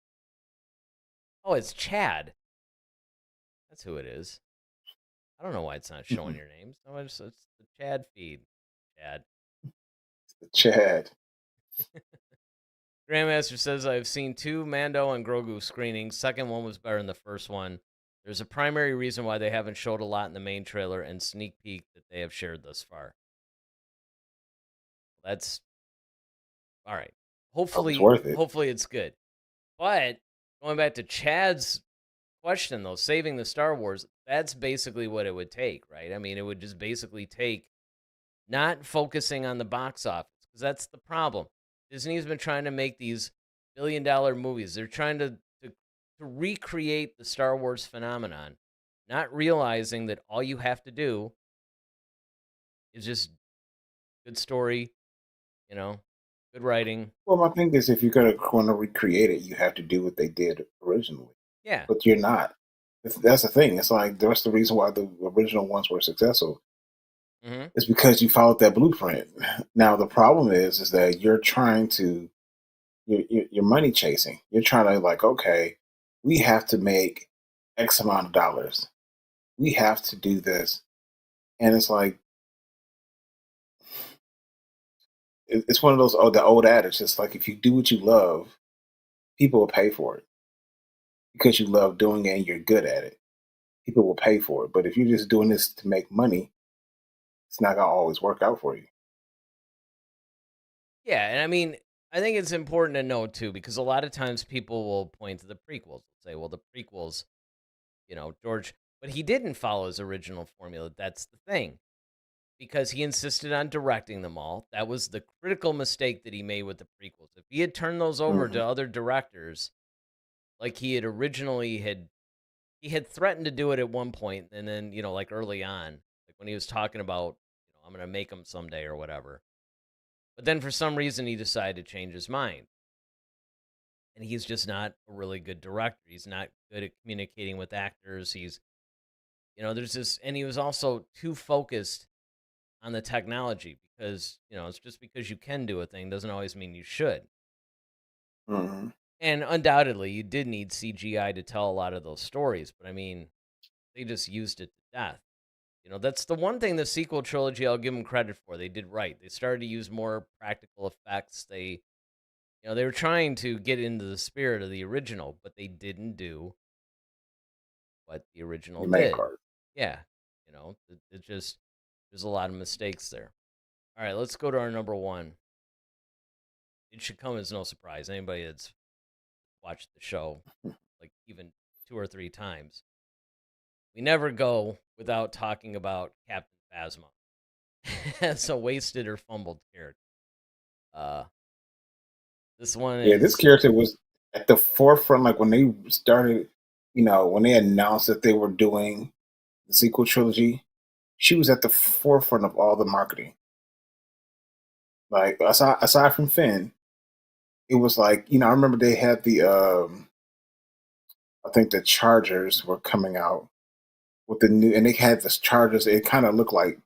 Oh, it's Chad. That's who it is. I don't know why it's not showing your names. No, it's the Chad feed. Chad. Chad. Grandmaster says, I've seen 2 Mando and Grogu screenings. Second one was better than the first one. There's a primary reason why they haven't showed a lot in the main trailer and sneak peek that they have shared thus far. That's all right. Oh, it's Hopefully, worth it. hopefully it's good. But going back to Chad's question, though, saving the Star Wars, that's basically what it would take, right? I mean, it would just basically take not focusing on the box office because that's the problem. Disney's been trying to make these billion-dollar movies. They're trying to recreate the Star Wars phenomenon, not realizing that all you have to do is just good story, you know, good writing. Well, my thing is, if you're going to recreate it, you have to do what they did originally. Yeah. But you're not. That's the thing. It's like that's the reason why the original ones were successful. Hmm. It's because you followed that blueprint. Now the problem is that you're trying to you're money chasing. You're trying to like, okay, we have to make X amount of dollars. We have to do this, and it's like it's one of those the old adage. It's like if you do what you love, people will pay for it because you love doing it and you're good at it. People will pay for it. But if you're just doing this to make money, it's not gonna always work out for you. Yeah, and I mean, I think it's important to know too, because a lot of times people will point to the prequels, say, well, the prequels, George, but he didn't follow his original formula. That's the thing. Because he insisted on directing them all. That was the critical mistake that he made with the prequels. If he had turned those over Hmm. to other directors, like he had originally he had threatened to do it at one point, and then, like early on, like when he was talking about, I'm going to make them someday or whatever. But then for some reason he decided to change his mind. And he's just not a really good director. He's not good at communicating with actors. There's this, and he was also too focused on the technology because, it's just because you can do a thing doesn't always mean you should. Hmm. And undoubtedly, you did need CGI to tell a lot of those stories, but I mean, they just used it to death. That's the one thing the sequel trilogy I'll give them credit for. They did right. They started to use more practical effects. They were trying to get into the spirit of the original, but they didn't do what the original The main did. part. Yeah, it just there's a lot of mistakes there. All right, let's go to our number one. it should come as no surprise. Anybody that's watched the show, like even 2 or 3 times, we never go without talking about Captain Phasma as a wasted or fumbled character. Uh, this one Yeah, this is, character was at the forefront, like when they started, when they announced that they were doing the sequel trilogy, she was at the forefront of all the marketing. Like aside from Finn, it was like, I remember they had I think the Chargers were coming out with the new, and they had the Chargers. It kind of looked like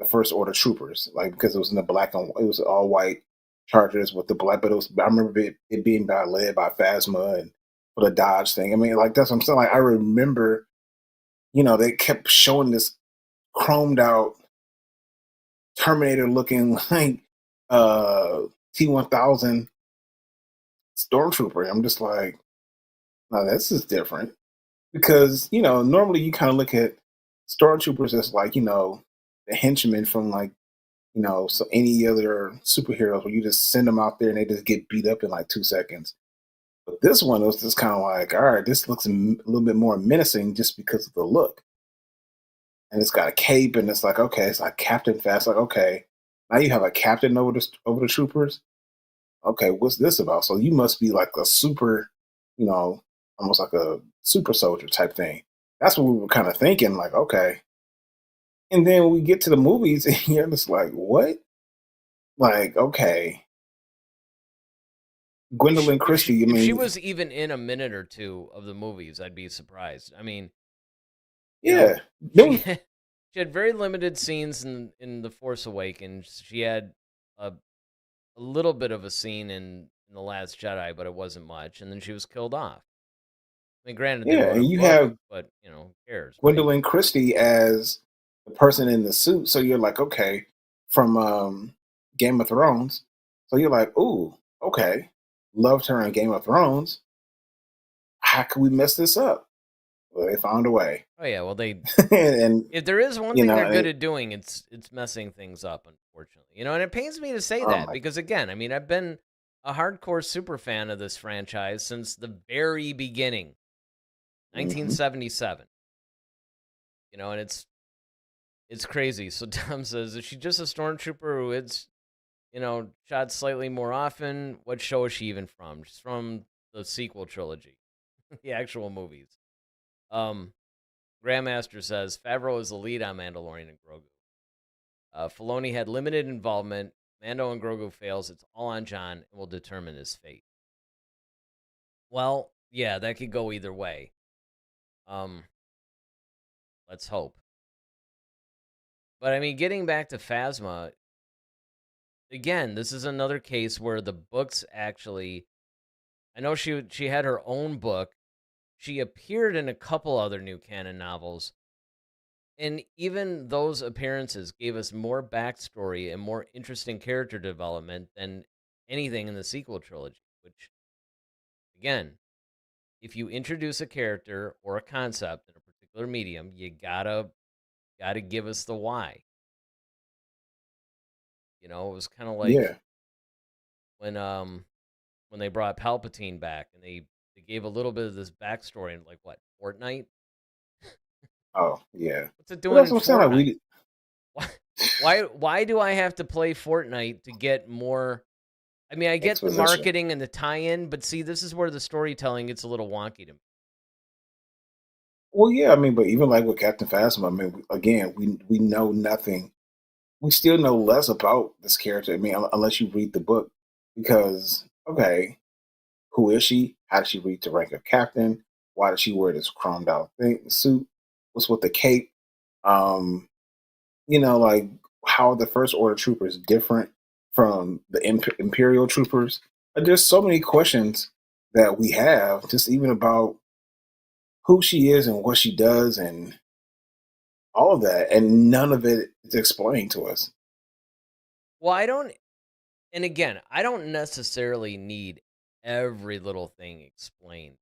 the First Order Troopers, like because it was in the black and it was all white Chargers with the black. But it was, I remember it being led by Phasma and for the Dodge thing. I mean, like that's what I'm saying. Like I remember, they kept showing this chromed out Terminator looking like uh T-1000 stormtrooper. I'm just like, no, this is different because normally you kind of look at stormtroopers as like the henchmen from like so any other superheroes where you just send them out there and they just get beat up in like 2 seconds. But this one was just kind of like, all right, this looks a little bit more menacing just because of the look. And it's got a cape, and it's like, okay, it's like Captain Fast. Like, okay, now you have a captain over the troopers. Okay, what's this about? So you must be like a super, you know, almost like a super soldier type thing. That's what we were kind of thinking. Like, okay, and then we get to the movies, and you're just like, what? Like, okay, Gwendolyn Christie. I if she mean, was even in a minute or two of the movies, I'd be surprised. I mean, yeah, there she was, she had very limited scenes in The Force Awakens. She had a little bit of a scene in The Last Jedi, but it wasn't much. And then she was killed off. I mean, granted, they yeah, wrote a and you book, have but who cares, right? Gwendolyn Christie as the person in the suit. So you're like, okay, from Game of Thrones. So you're like, ooh, okay, loved her in Game of Thrones. How could we mess this up? Well, they found a way, Oh yeah, well and if there is one you thing know, they're good and at doing, it's messing things up, unfortunately. And it pains me to say oh that my, because again, I mean, I've been a hardcore super fan of this franchise since the very beginning, hmm 1977. And it's crazy. So Tom says, is she just a stormtrooper who is, shot slightly more often? What show is she even from? She's from the sequel trilogy, the actual movies. Um, Grandmaster says Favreau is the lead on Mandalorian and Grogu. Filoni had limited involvement. Mando and Grogu fails. It's all on John and will determine his fate. Well, yeah, that could go either way. Um, let's hope. But I mean, getting back to Phasma, again, this is another case where the books actually. I know she had her own book. She appeared in a couple other new canon novels, and even those appearances gave us more backstory and more interesting character development than anything in the sequel trilogy. Which, again, if you introduce a character or a concept in a particular medium, you gotta give us the why. It was kind of like yeah, when when they brought Palpatine back and they gave a little bit of this backstory in like what Fortnite. oh yeah. What's it But doing that's in what I'm saying. Like Fortnite? we Why why do I have to play Fortnite to get more? I mean, I get the exposition. marketing and the tie-in, but see, this is where the storytelling gets a little wonky to me. Well, yeah, I mean, but even like with Captain Phasma, I mean, again, we know nothing. We still know less about this character. I mean, unless you read the book, because okay, who is she? How did she reach the rank of captain? Why does she wear this chromed out suit? What's with the cape? Um, like how are the First Order troopers different from the Imperial troopers? There's so many questions that we have, just even about who she is and what she does and all of that, and none of it is explained to us. Well, and again, I don't necessarily need every little thing explained.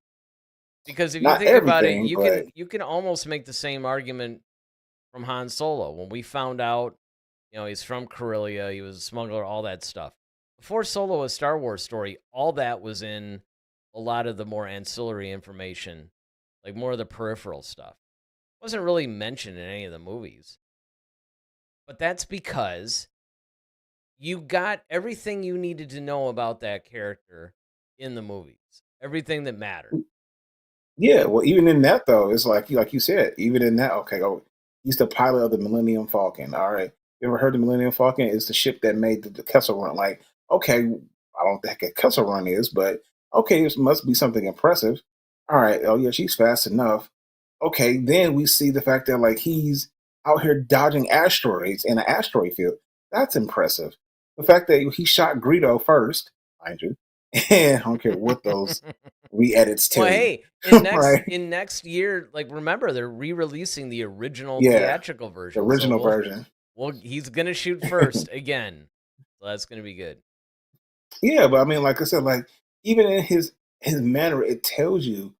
Because if you Not think about it, everything, you but can you can almost make the same argument from Han Solo when we found out, he's from Corellia, he was a smuggler, all that stuff. before Solo, a Star Wars story, all that was in a lot of the more ancillary information, like more of the peripheral stuff. Wasn't really mentioned in any of the movies. But that's because you got everything you needed to know about that character in the movies. Everything that mattered. Yeah, well, even in that though, it's like you said, even in that, okay, oh, he's the pilot of the Millennium Falcon. All right, you ever heard the Millennium Falcon? It's the ship that made the Kessel Run. Like, okay, I don't think a Kessel Run is, but okay, this must be something impressive. All right, oh yeah, she's fast enough. Okay, then we see the fact that like he's out here dodging asteroids in an asteroid field. That's impressive. The fact that he shot Greedo first, mind you, and I don't care what those re-edits Well, tell you. hey, in next Right? in next year, like remember they're re-releasing the original Yeah, theatrical the version. So original version. he's gonna shoot first again. So that's gonna be good. Yeah, but I mean, like I said, like even in his manner, it tells you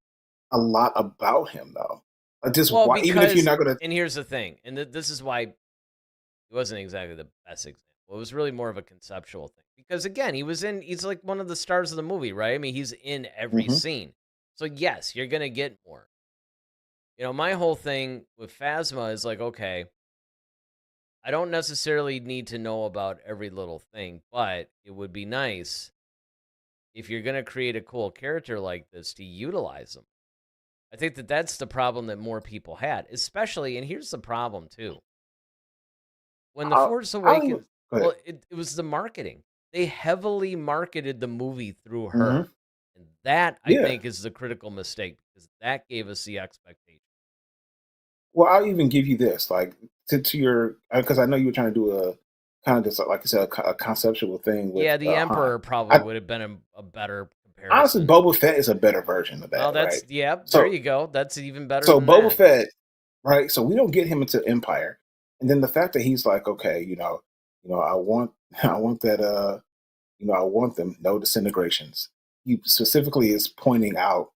a lot about him, though. Like just Well, why, even if you're because not gonna. and here's the thing, and this is why it wasn't exactly the best example. It was really more of a conceptual thing. Because again, he's like one of the stars of the movie, right? I mean, he's in every Mhm. scene. So yes, you're gonna get more. My whole thing with Phasma is like, okay, I don't necessarily need to know about every little thing, but it would be nice if you're going to create a cool character like this to utilize them. I think that that's the problem that more people had, especially, and here's the problem too. When The I'll, Force I'll even Awakens, go ahead. well, it was the marketing. They heavily marketed the movie through Hmm. her. And that, I Yeah. think, is the critical mistake because that gave us the expectation. Well, I'll even give you this, like to your because I know you were trying to do a kind of just like you said a conceptual thing with Yeah, the Han. Emperor probably I would have been a better honestly, comparison. Boba Fett is a better version of Well, that, right? that's, yeah, there So you go. That's even better so than Boba that. Fett, right? So we don't get him into Empire, and then the fact that he's like, okay, I want, I want that, I want them no disintegrations. He specifically is pointing out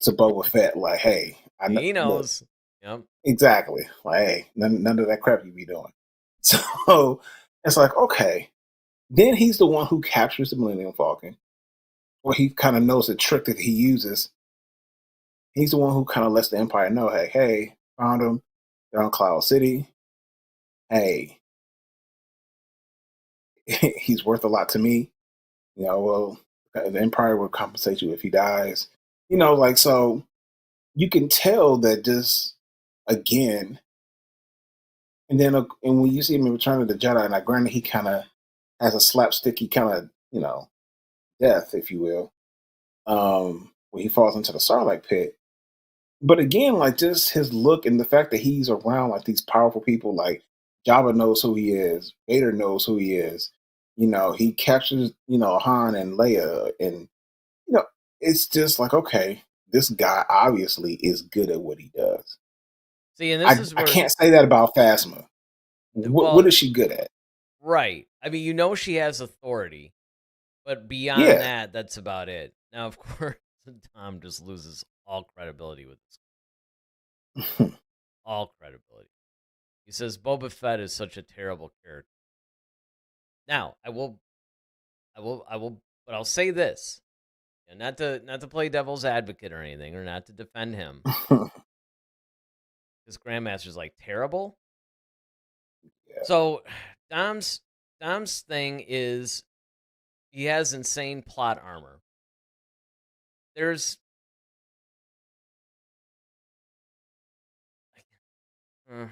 to Boba Fett, like, hey, I know, He look, knows. Yep. exactly, like, hey, none of that crap you be doing. So it's like, okay, then he's the one who captures the Millennium Falcon, or he kind of knows the trick that he uses. He's the one who kind of lets the Empire know, hey, found them. They're on Cloud City. Hey, he's worth a lot to me. Well, the Empire will compensate you if he dies. Like so, you can tell that just again, and then and when you see him in Return of the Jedi, and granted he kind of has a slapsticky kind of death, if you will, when he falls into the Sarlacc pit. But again, like just his look and the fact that he's around like these powerful people, like Jabba knows who he is, Vader knows who he is. He captures, Han and Leia, and you know, it's just like, okay, this guy obviously is good at what he does. See, and this is I where, can't say that about Phasma. What well, is she good at? right. I mean, she has authority, but beyond Yeah. that, that's about it. Now, of course, Tom just loses all credibility with this. All credibility. He says Boba Fett is such a terrible character. Now, but I'll say this, and not to play devil's advocate or anything, or not to defend him. This Grandmaster's like terrible. Yeah. So, Dom's Dom's thing is he has insane plot armor. There's uh,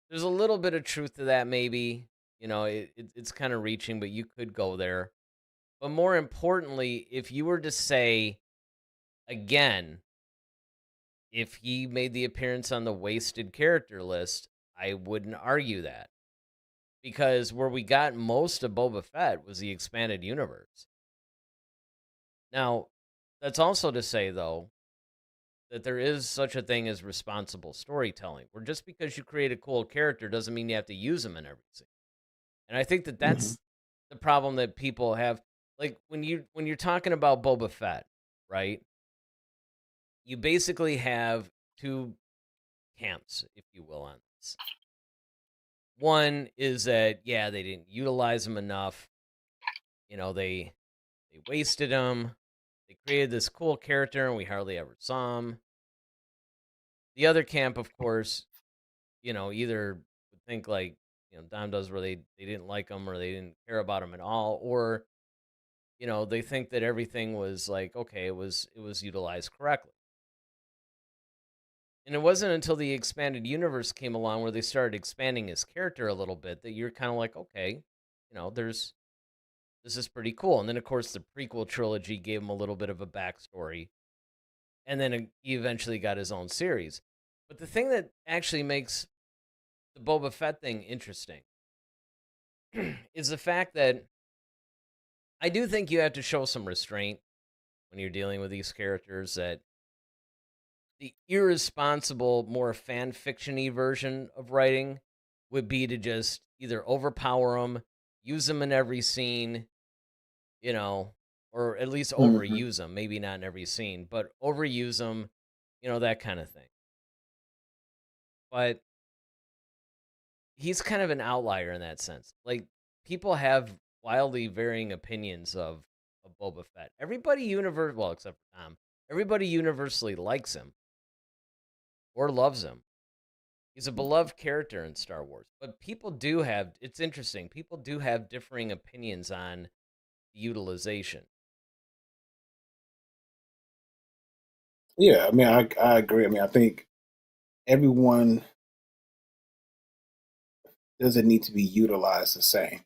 there's a little bit of truth to that, maybe. It's kind of reaching, but you could go there. But more importantly, if you were to say again, if he made the appearance on the wasted character list, I wouldn't argue that because where we got most of Boba Fett was the expanded universe. Now, that's also to say though that there is such a thing as responsible storytelling, where just because you create a cool character doesn't mean you have to use them in every scene. And I think that Mhm. that's the problem that people have. Like when you're talking about Boba Fett, right? You basically have two camps, if you will, on this. One is that yeah, they didn't utilize him enough. they wasted him. They created this cool character, and we hardly ever saw him. The other camp, of course, either would think like Dom does, where they didn't like him or they didn't care about him at all, or they think that everything was like okay, it was utilized correctly. And it wasn't until the expanded universe came along where they started expanding his character a little bit that you're kind of like, okay, there's this is pretty cool. And then of course the prequel trilogy gave him a little bit of a backstory, and then he eventually got his own series. But the thing that actually makes the Boba Fett thing interesting is the fact that I do think you have to show some restraint when you're dealing with these characters. That the irresponsible, more fan fiction-y version of writing would be to just either overpower them, use them in every scene, you know, or at least Mhm. overuse them. Maybe not in every scene, but overuse them, that kind of thing. But he's kind of an outlier in that sense. Like, people have wildly varying opinions of Boba Fett. Well, except for Tom, everybody universally likes him or loves him. He's a beloved character in Star Wars, but it's interesting, people do have differing opinions on the utilization. Yeah, I mean, I agree. I mean, I think everyone doesn't need to be utilized the same.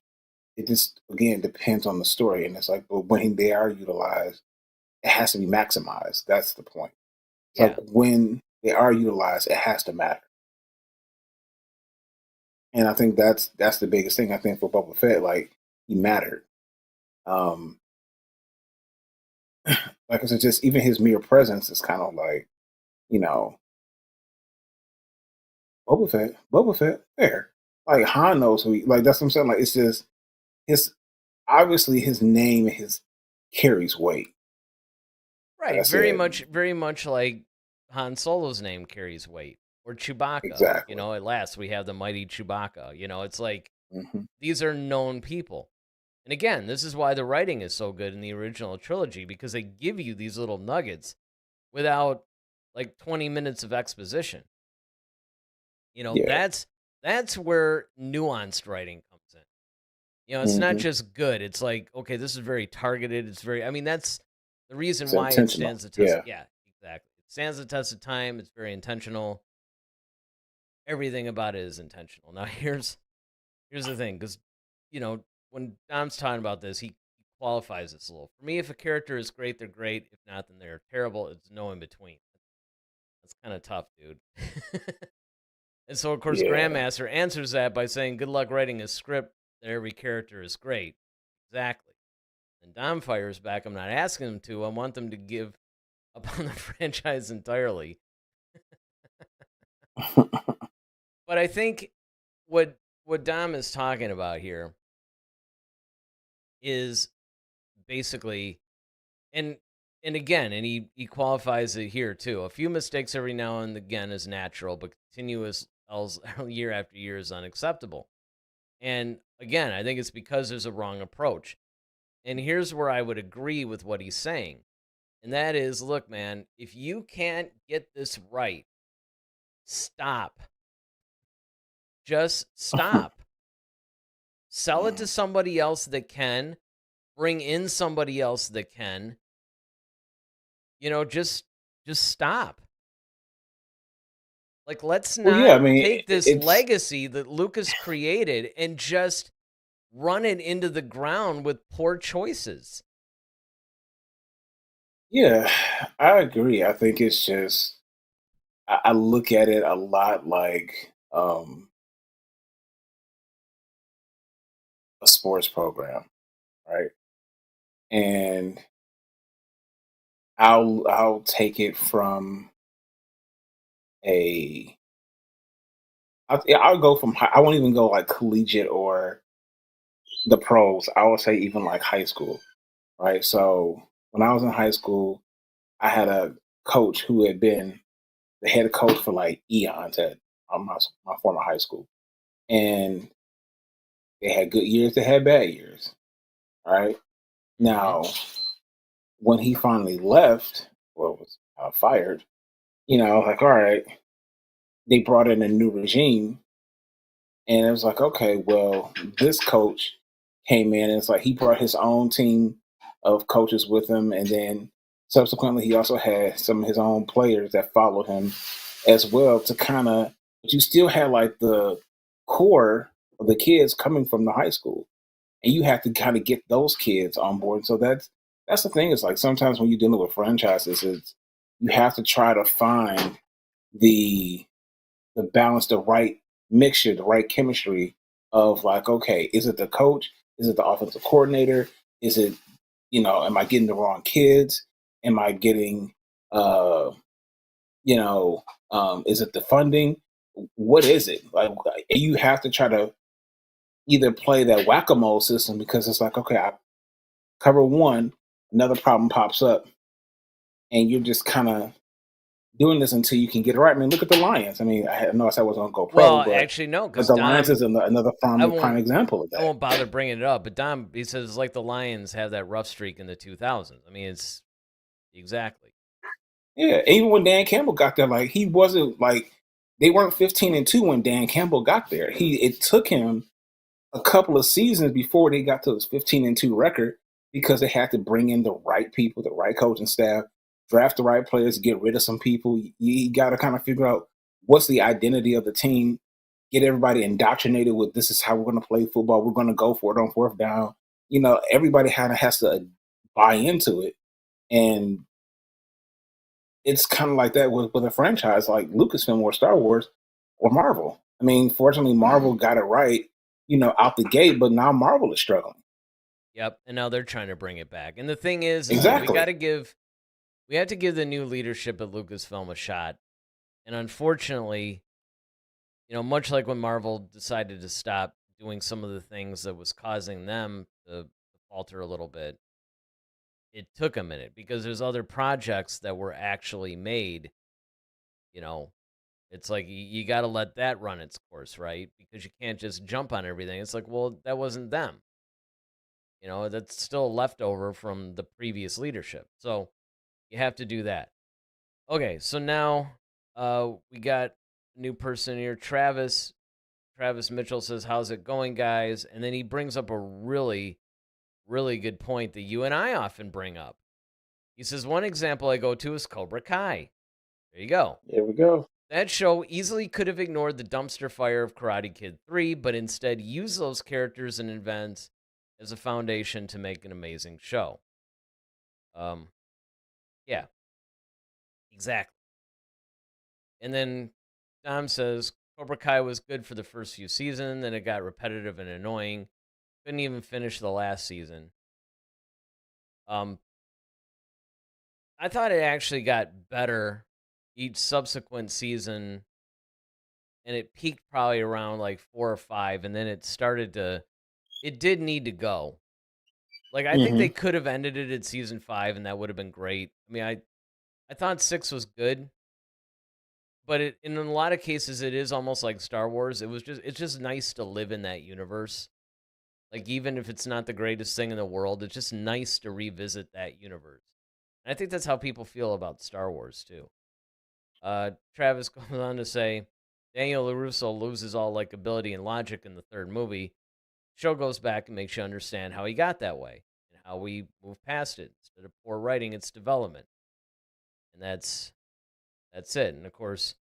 It just again depends on the story, and it's like, but when they are utilized, it has to be maximized. That's the point. It's like Yeah, when they are utilized, it has to matter. And I think that's the biggest thing. I think for Boba Fett, like he mattered. Um, like I said, just even his mere presence is kind of like, you know, Boba Fett, there. Like Han knows who he like. That's what I'm saying. Like it's just his obviously his name his carries weight. Like I right. Very said, much, very much like Han Solo's name carries weight, or Chewbacca. exactly. At last we have the mighty Chewbacca. It's like Hmm. these are known people. And again, this is why the writing is so good in the original trilogy, because they give you these little nuggets without like 20 minutes of exposition. Yeah. That's where nuanced writing comes in. It's not Hmm. just good. It's like, okay, this is very targeted. I mean, that's the reason It's why it intentional. stands the test. Yeah. Yeah, exactly. It stands the test of time. It's very intentional. Everything about it is intentional. Now, here's the thing, because when Dom's talking about this, he qualifies this a little. For me, if a character is great, they're great. If not, then they're terrible. It's no in between. That's kind of tough, dude. And so, of course, Yeah. Grandmaster answers that by saying, good luck writing a script that every character is great. Exactly. And Dom fires back, I'm not asking them to. I want them to give up on the franchise entirely. But I think what Dom is talking about here is basically, and again, and he qualifies it here too. A few mistakes every now and again is natural, but continuous L's year after year is unacceptable. And again, I think it's because there's a wrong approach. And here's where I would agree with what he's saying. And that is, look, man, if you can't get this right, stop. Just stop. Sell it to somebody else that can, bring in somebody else that can. Just stop. Like, let's Well, yeah. not I mean, take this it's legacy that Lucas created and just run it into the ground with poor choices. yeah. I agree. I think it's just I look at it a lot like a sports program, right? And I'll take it from a I'll go from I won't even go like collegiate or the pros. I would say even like high school, right? So when I was in high school, I had a coach who had been the head coach for like eons at my former high school, and they had good years, they had bad years, right? Hmm. Now, when he finally left, or was fired, like, all right, they brought in a new regime, and it was like, okay, well, this coach came in, and it's like he brought his own team of coaches with him, and then subsequently he also had some of his own players that followed him as well to kind of, but you still had like the core of the kids coming from the high school, and you have to kind of get those kids on board. So that's the thing. Is like sometimes when you're dealing with franchises, it's you have to try to find the balance, the right mixture, the right chemistry of like, okay, is it the coach? Is it the offensive coordinator? Is it, am I getting the wrong kids? Am I getting, uh, you know, is it the funding? What is it? Like, you have to try to either play that whack a mole system because it's like, okay, I cover one, another problem pops up, and you're just kind of doing this until you can get it right. I mean, look at the Lions. I mean, I know I said I wasn't going to go pro, Well, but actually, no, because the Lions Dom, is another I prime won't, example of I that. won't bother bringing it up. But Dom, he says it's like the Lions have that rough streak in the 2000s. I mean, it's exactly. Yeah, even when Dan Campbell got there, like he wasn't like they weren't 15-2 when Dan Campbell got there. It took him a couple of seasons before they got to his 15-2 record because they had to bring in the right people, the right coaching staff, draft the right players, get rid of some people. You got to kind of figure out what's the identity of the team, get everybody indoctrinated with this is how we're going to play football. We're going to go for it on fourth down. Everybody kind of has to buy into it. And it's kind of like that with a franchise like Lucasfilm or Star Wars or Marvel. I mean, fortunately, Marvel got it right, out the gate, but now Marvel is struggling. Yep. And now they're trying to bring it back. And the thing is that Exactly. we have to give the new leadership at Lucasfilm a shot. And unfortunately, much like when Marvel decided to stop doing some of the things that was causing them to falter a little bit, it took a minute because there's other projects that were actually made. You know, it's like you got to let that run its course, right? Because you can't just jump on everything. It's like, well, that wasn't them. That's still leftover from the previous leadership. So you have to do that. Okay, so now we got a new person here, Travis. Travis Mitchell says, "How's it going, guys?" And then he brings up a really, really good point that you and I often bring up. He says, "One example I go to is Cobra Kai." There you go. There we go. That show easily could have ignored the dumpster fire of Karate Kid 3, but instead used those characters and events as a foundation to make an amazing show. Um, yeah, exactly. And then Dom says Cobra Kai was good for the first few seasons, then it got repetitive and annoying. Couldn't even finish the last season. Um, I thought it actually got better each subsequent season, and it peaked probably around like 4 or 5, and then it started to. It did need to go. Like I think they Hmm. could have ended it at season 5, and that would have been great. I mean, I thought 6 was good, but in a lot of cases it is almost like Star Wars. It's just nice to live in that universe. Like even if it's not the greatest thing in the world, it's just nice to revisit that universe. And I think that's how people feel about Star Wars too. Travis goes on to say, Daniel LaRusso loses all likability and logic in the third movie. Show goes back and makes you understand how he got that way and how we move past it. Instead of poor writing, it's development. And that's it. And of course,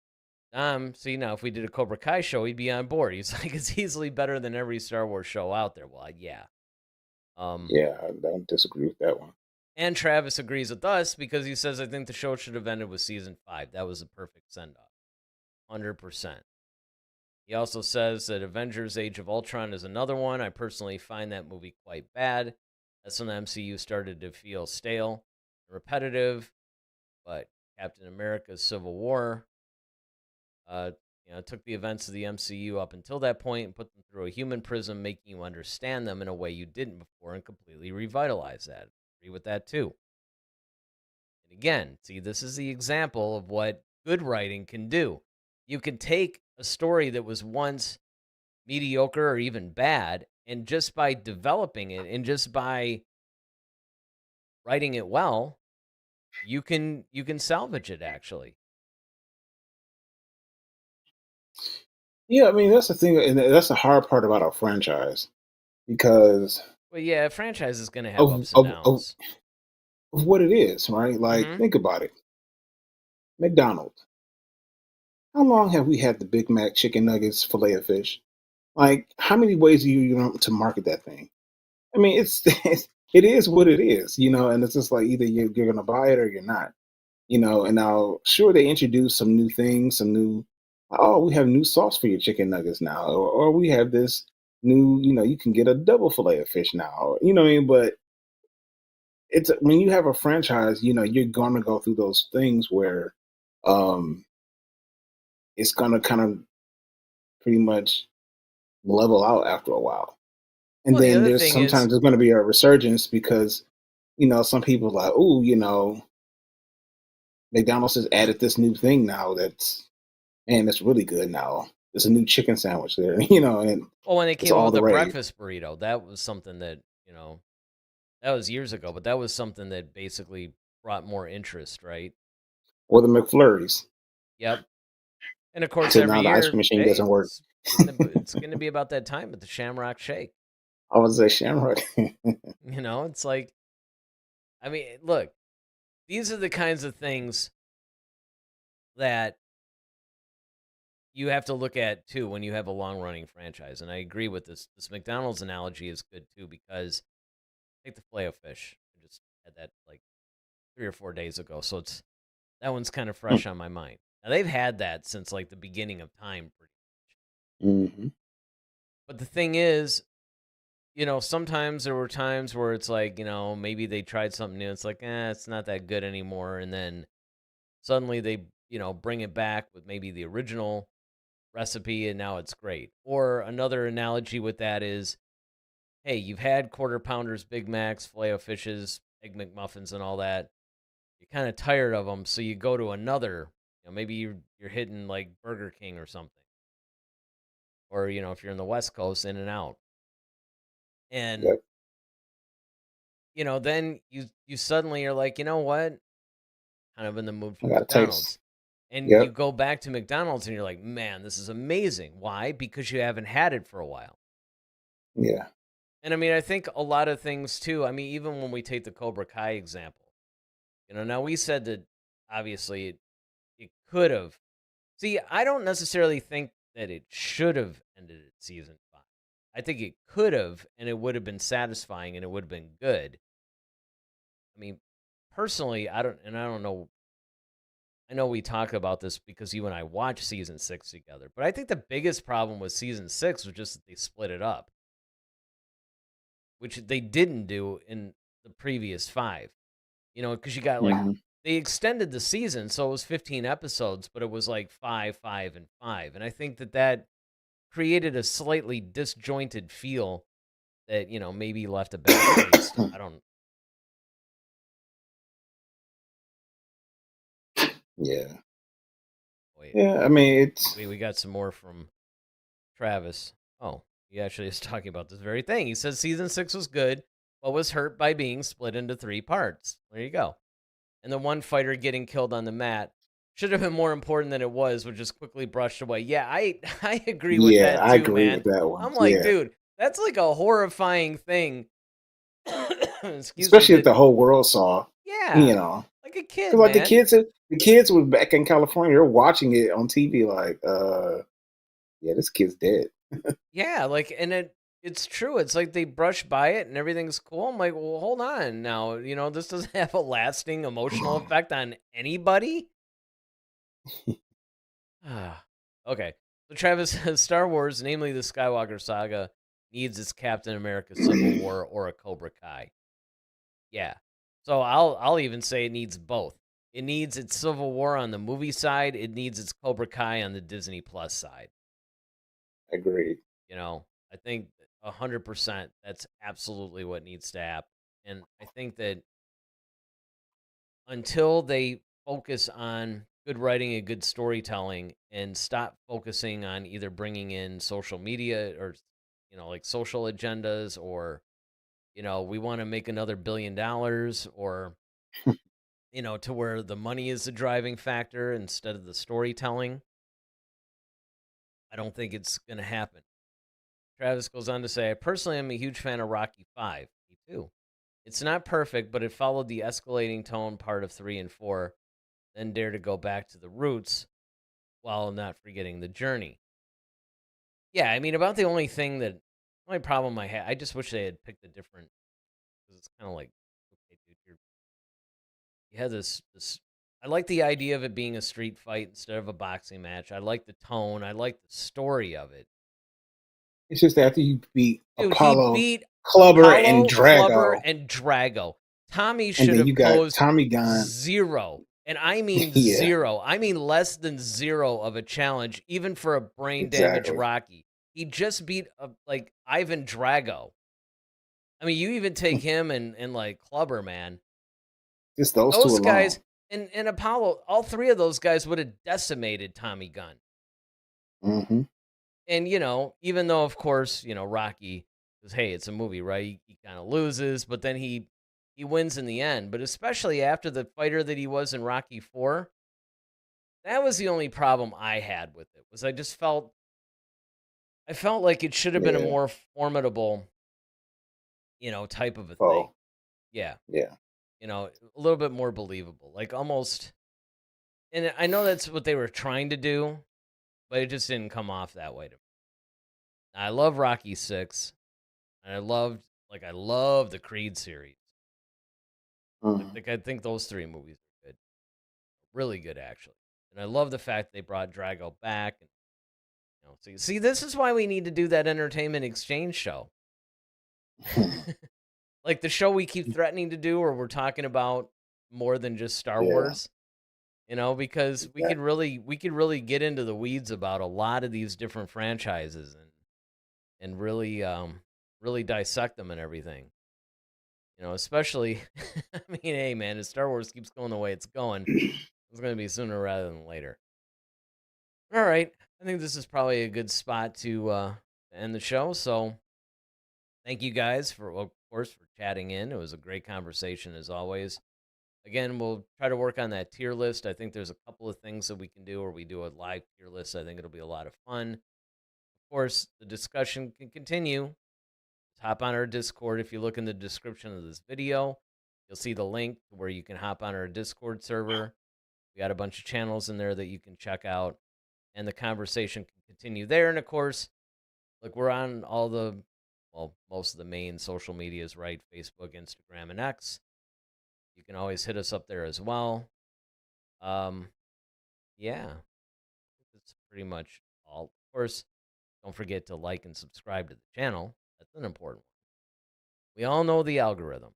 see now if we did a Cobra Kai show, he'd be on board. He's like, it's easily better than every Star Wars show out there. Well, yeah. Yeah, I don't disagree with that one. And Travis agrees with us because he says, I think the show should have ended with season 5. That was a perfect send off. 100%. He also says that Avengers Age of Ultron is another one. I personally find that movie quite bad. That's when the MCU started to feel stale and repetitive. But Captain America's Civil War, uh, took the events of the MCU up until that point and put them through a human prism, making you understand them in a way you didn't before and completely revitalize that. Agree with that too. And again, see, this is the example of what good writing can do. You can take a story that was once mediocre or even bad, and just by developing it and just by writing it well, you can salvage it actually. Yeah, I mean that's the thing, and that's the hard part about our franchise because But yeah, a franchise is going to have of ups and of of, downs. of what it is, right? Like Mhm. think about it. McDonald's. How long have we had the Big Mac chicken nuggets, filet of fish? Like, how many ways do you know to market that thing? I mean, it's it is what it is, and it's just like either you're gonna buy it or you're not, And now, sure, they introduced some new things, some new. Oh, we have new sauce for your chicken nuggets now, or we have this new, you can get a double fillet of fish now, what I mean. But it's when you have a franchise, you're gonna go through those things where, um, it's gonna kind of pretty much level out after a while. And Well, the then other there's thing is, sometimes there's going to be a resurgence because some people are like, oh, McDonald's has added this new thing now that's man, that's really good now. There's a new chicken sandwich there, and well, when they it's came out all with the the rage. breakfast burrito, that was something that, that was years ago, but that was something that basically brought more interest, right? Or the McFlurries. Yep. And of course, Until every now the ice cream year, machine hey, doesn't work. it's going to be about that time with the Shamrock Shake. I would say Shamrock. It's like, I mean, look, these are the kinds of things that you have to look at too when you have a long running franchise. And I agree with this. This McDonald's analogy is good too because take the filet of fish. I just had that like 3 or 4 days ago, so that one's kind of fresh on my mind. Now they've had that since like the beginning of time, Mm-hmm. but the thing is, sometimes there were times where it's like, maybe they tried something new. It's like, it's not that good anymore, and then suddenly they, bring it back with maybe the original recipe, and now it's great. Or another analogy with that is, hey, you've had quarter pounders, Big Macs, filet o fishes, egg McMuffins, and all that. You're kind of tired of them, so you go to another. Maybe you're hitting like Burger King or something, or if you're in the West Coast, In and Out, and Yep. then you suddenly are like, you know what, kind of in the mood for I got a taste. McDonald's. And you Yep. go back to McDonald's and you're like, man, this is amazing. Why? Because you haven't had it for a while. Yeah. And I mean, I think a lot of things too. I mean, even when we take the Cobra Kai example, now we said that obviously it could have. See, I don't necessarily think that it should have ended at season 5. I think it could have, and it would have been satisfying and it would have been good. I mean, personally, I don't know. I know we talk about this because you and I watched season 6 together, but I think the biggest problem with season 6 was just that they split it up, which they didn't do in the previous 5. Because you got like Hmm. they extended the season, so it was 15 episodes, but it was like 5, 5, and 5. And I think that created a slightly disjointed feel that, maybe left a bad taste. I don't Yeah. wait. Yeah. I mean, it's We got some more from Travis. Oh, he actually is talking about this very thing. He says season 6 was good, but was hurt by being split into 3 parts. There you go. And the one fighter getting killed on the mat should have been more important than it was, which is quickly brushed away. Yeah, I agree with yeah. that I too, agree with man. that one. I'm like, Yeah. dude, that's like a horrifying thing. Excuse me. Especially if That the whole world saw. You yeah, know. like a kid, 'Cause, like, man. the kids were back in California, they're watching it on TV like, yeah, this kid's dead. Yeah, like, and it's true. It's like they brush by it and everything's cool. I'm like, well, hold on now. This doesn't have a lasting emotional effect on anybody. Ah, okay. So Travis says Star Wars, namely the Skywalker saga, needs its Captain America Civil War or a Cobra Kai. Yeah. So I'll even say it needs both. It needs its Civil War on the movie side. It needs its Cobra Kai on the Disney Plus side. Agreed. I think 100% that's absolutely what needs to happen. And I think that until they focus on good writing and good storytelling and stop focusing on either bringing in social media or like social agendas or we want to make another $1 billion, or, to where the money is the driving factor instead of the storytelling. I don't think it's going to happen. Travis goes on to say, I personally am a huge fan of Rocky 5. Me too. It's not perfect, but it followed the escalating tone part of 3 and 4, then dare to go back to the roots while not forgetting the journey. Yeah, I mean, about the only problem I had, I just wish they had picked a different, because it's kind of like, okay, dude, you had this, I like the idea of it being a street fight instead of a boxing match. I like the tone. I like the story of it. It's just after you beat Dude, Apollo, he beat Clubber, and Clubber, Drago, and Drago. Tommy and should then you have got posed Tommy Gunn. 0. And I mean Yeah. 0. I mean less than 0 of a challenge, even for a brain damaged Exactly. Rocky. He just beat like Ivan Drago. I mean, you even take him and like Clubber, man. Just those two alone. Guys and Apollo, all 3 of those guys would have decimated Tommy Gunn. Mm-hmm. And, even though, of course, Rocky says, hey, it's a movie, right? He kind of loses, but then he wins in the end. But especially after the fighter that he was in Rocky 4, that was the only problem I had with it, was I felt like it should have been a more formidable, type of a thing. Yeah. Yeah. A little bit more believable, like almost. And I know that's what they were trying to do, but it just didn't come off that way to me. I love Rocky 6. And I love the Creed series. I think those 3 movies are good. Really good, actually. And I love the fact they brought Drago back. And, see, this is why we need to do that entertainment exchange show. Like the show we keep threatening to do, where we're talking about more than just Star Wars. Because we could really get into the weeds about a lot of these different franchises and really really dissect them and everything. Especially, I mean, hey, man, if Star Wars keeps going the way it's going, it's going to be sooner rather than later. All right. I think this is probably a good spot to end the show. So thank you guys for chatting in. It was a great conversation as always. Again, we'll try to work on that tier list. I think there's a couple of things that we can do, or we do a live tier list. I think it'll be a lot of fun. Of course, the discussion can continue. Hop on our Discord. If you look in the description of this video, you'll see the link where you can hop on our Discord server. We got a bunch of channels in there that you can check out, and the conversation can continue there. And of course, look, we're on most of the main social medias, right? Facebook, Instagram, and X. You can always hit us up there as well. Yeah, that's pretty much all. Of course, don't forget to like and subscribe to the channel. That's an important one. We all know the algorithm.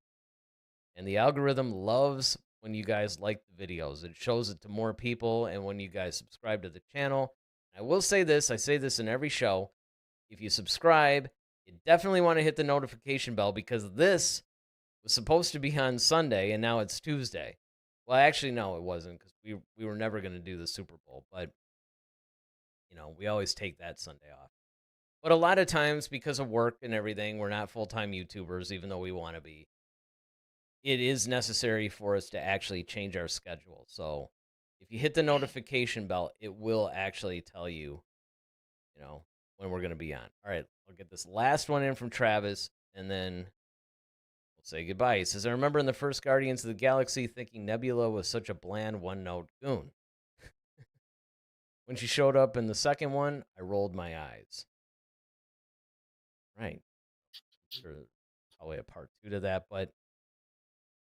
And the algorithm loves when you guys like the videos. It shows it to more people, and when you guys subscribe to the channel. I will say this, I say this in every show. If you subscribe, you definitely want to hit the notification bell, because this was supposed to be on Sunday, and now it's Tuesday. Well, actually, no, it wasn't, because we were never going to do the Super Bowl. But, we always take that Sunday off. But a lot of times, because of work and everything, we're not full-time YouTubers, even though we want to be. It is necessary for us to actually change our schedule. So if you hit the notification bell, it will actually tell you, when we're going to be on. All right, I'll get this last one in from Travis, and then we'll say goodbye. He says, I remember in the first Guardians of the Galaxy thinking Nebula was such a bland one-note goon. When she showed up in the second one, I rolled my eyes. Right. Sure, probably a part 2 to that, but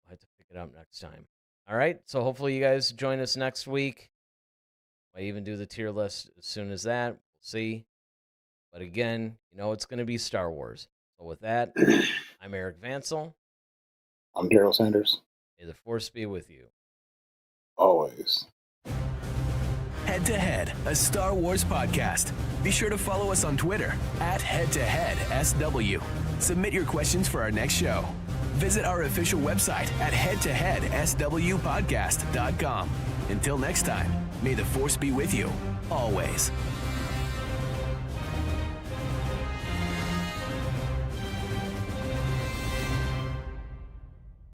I'll have to pick it up next time. All right, so hopefully you guys join us next week. Might even do the tier list as soon as that. We'll see. But again, it's going to be Star Wars. So with that, I'm Eric Vansel. I'm Daryl Sanders. May the Force be with you. Always. Head to Head, a Star Wars podcast. Be sure to follow us on Twitter @HeadToHeadSW. Submit your questions for our next show. Visit our official website at headtoheadswpodcast.com. Until next time, may the Force be with you, always.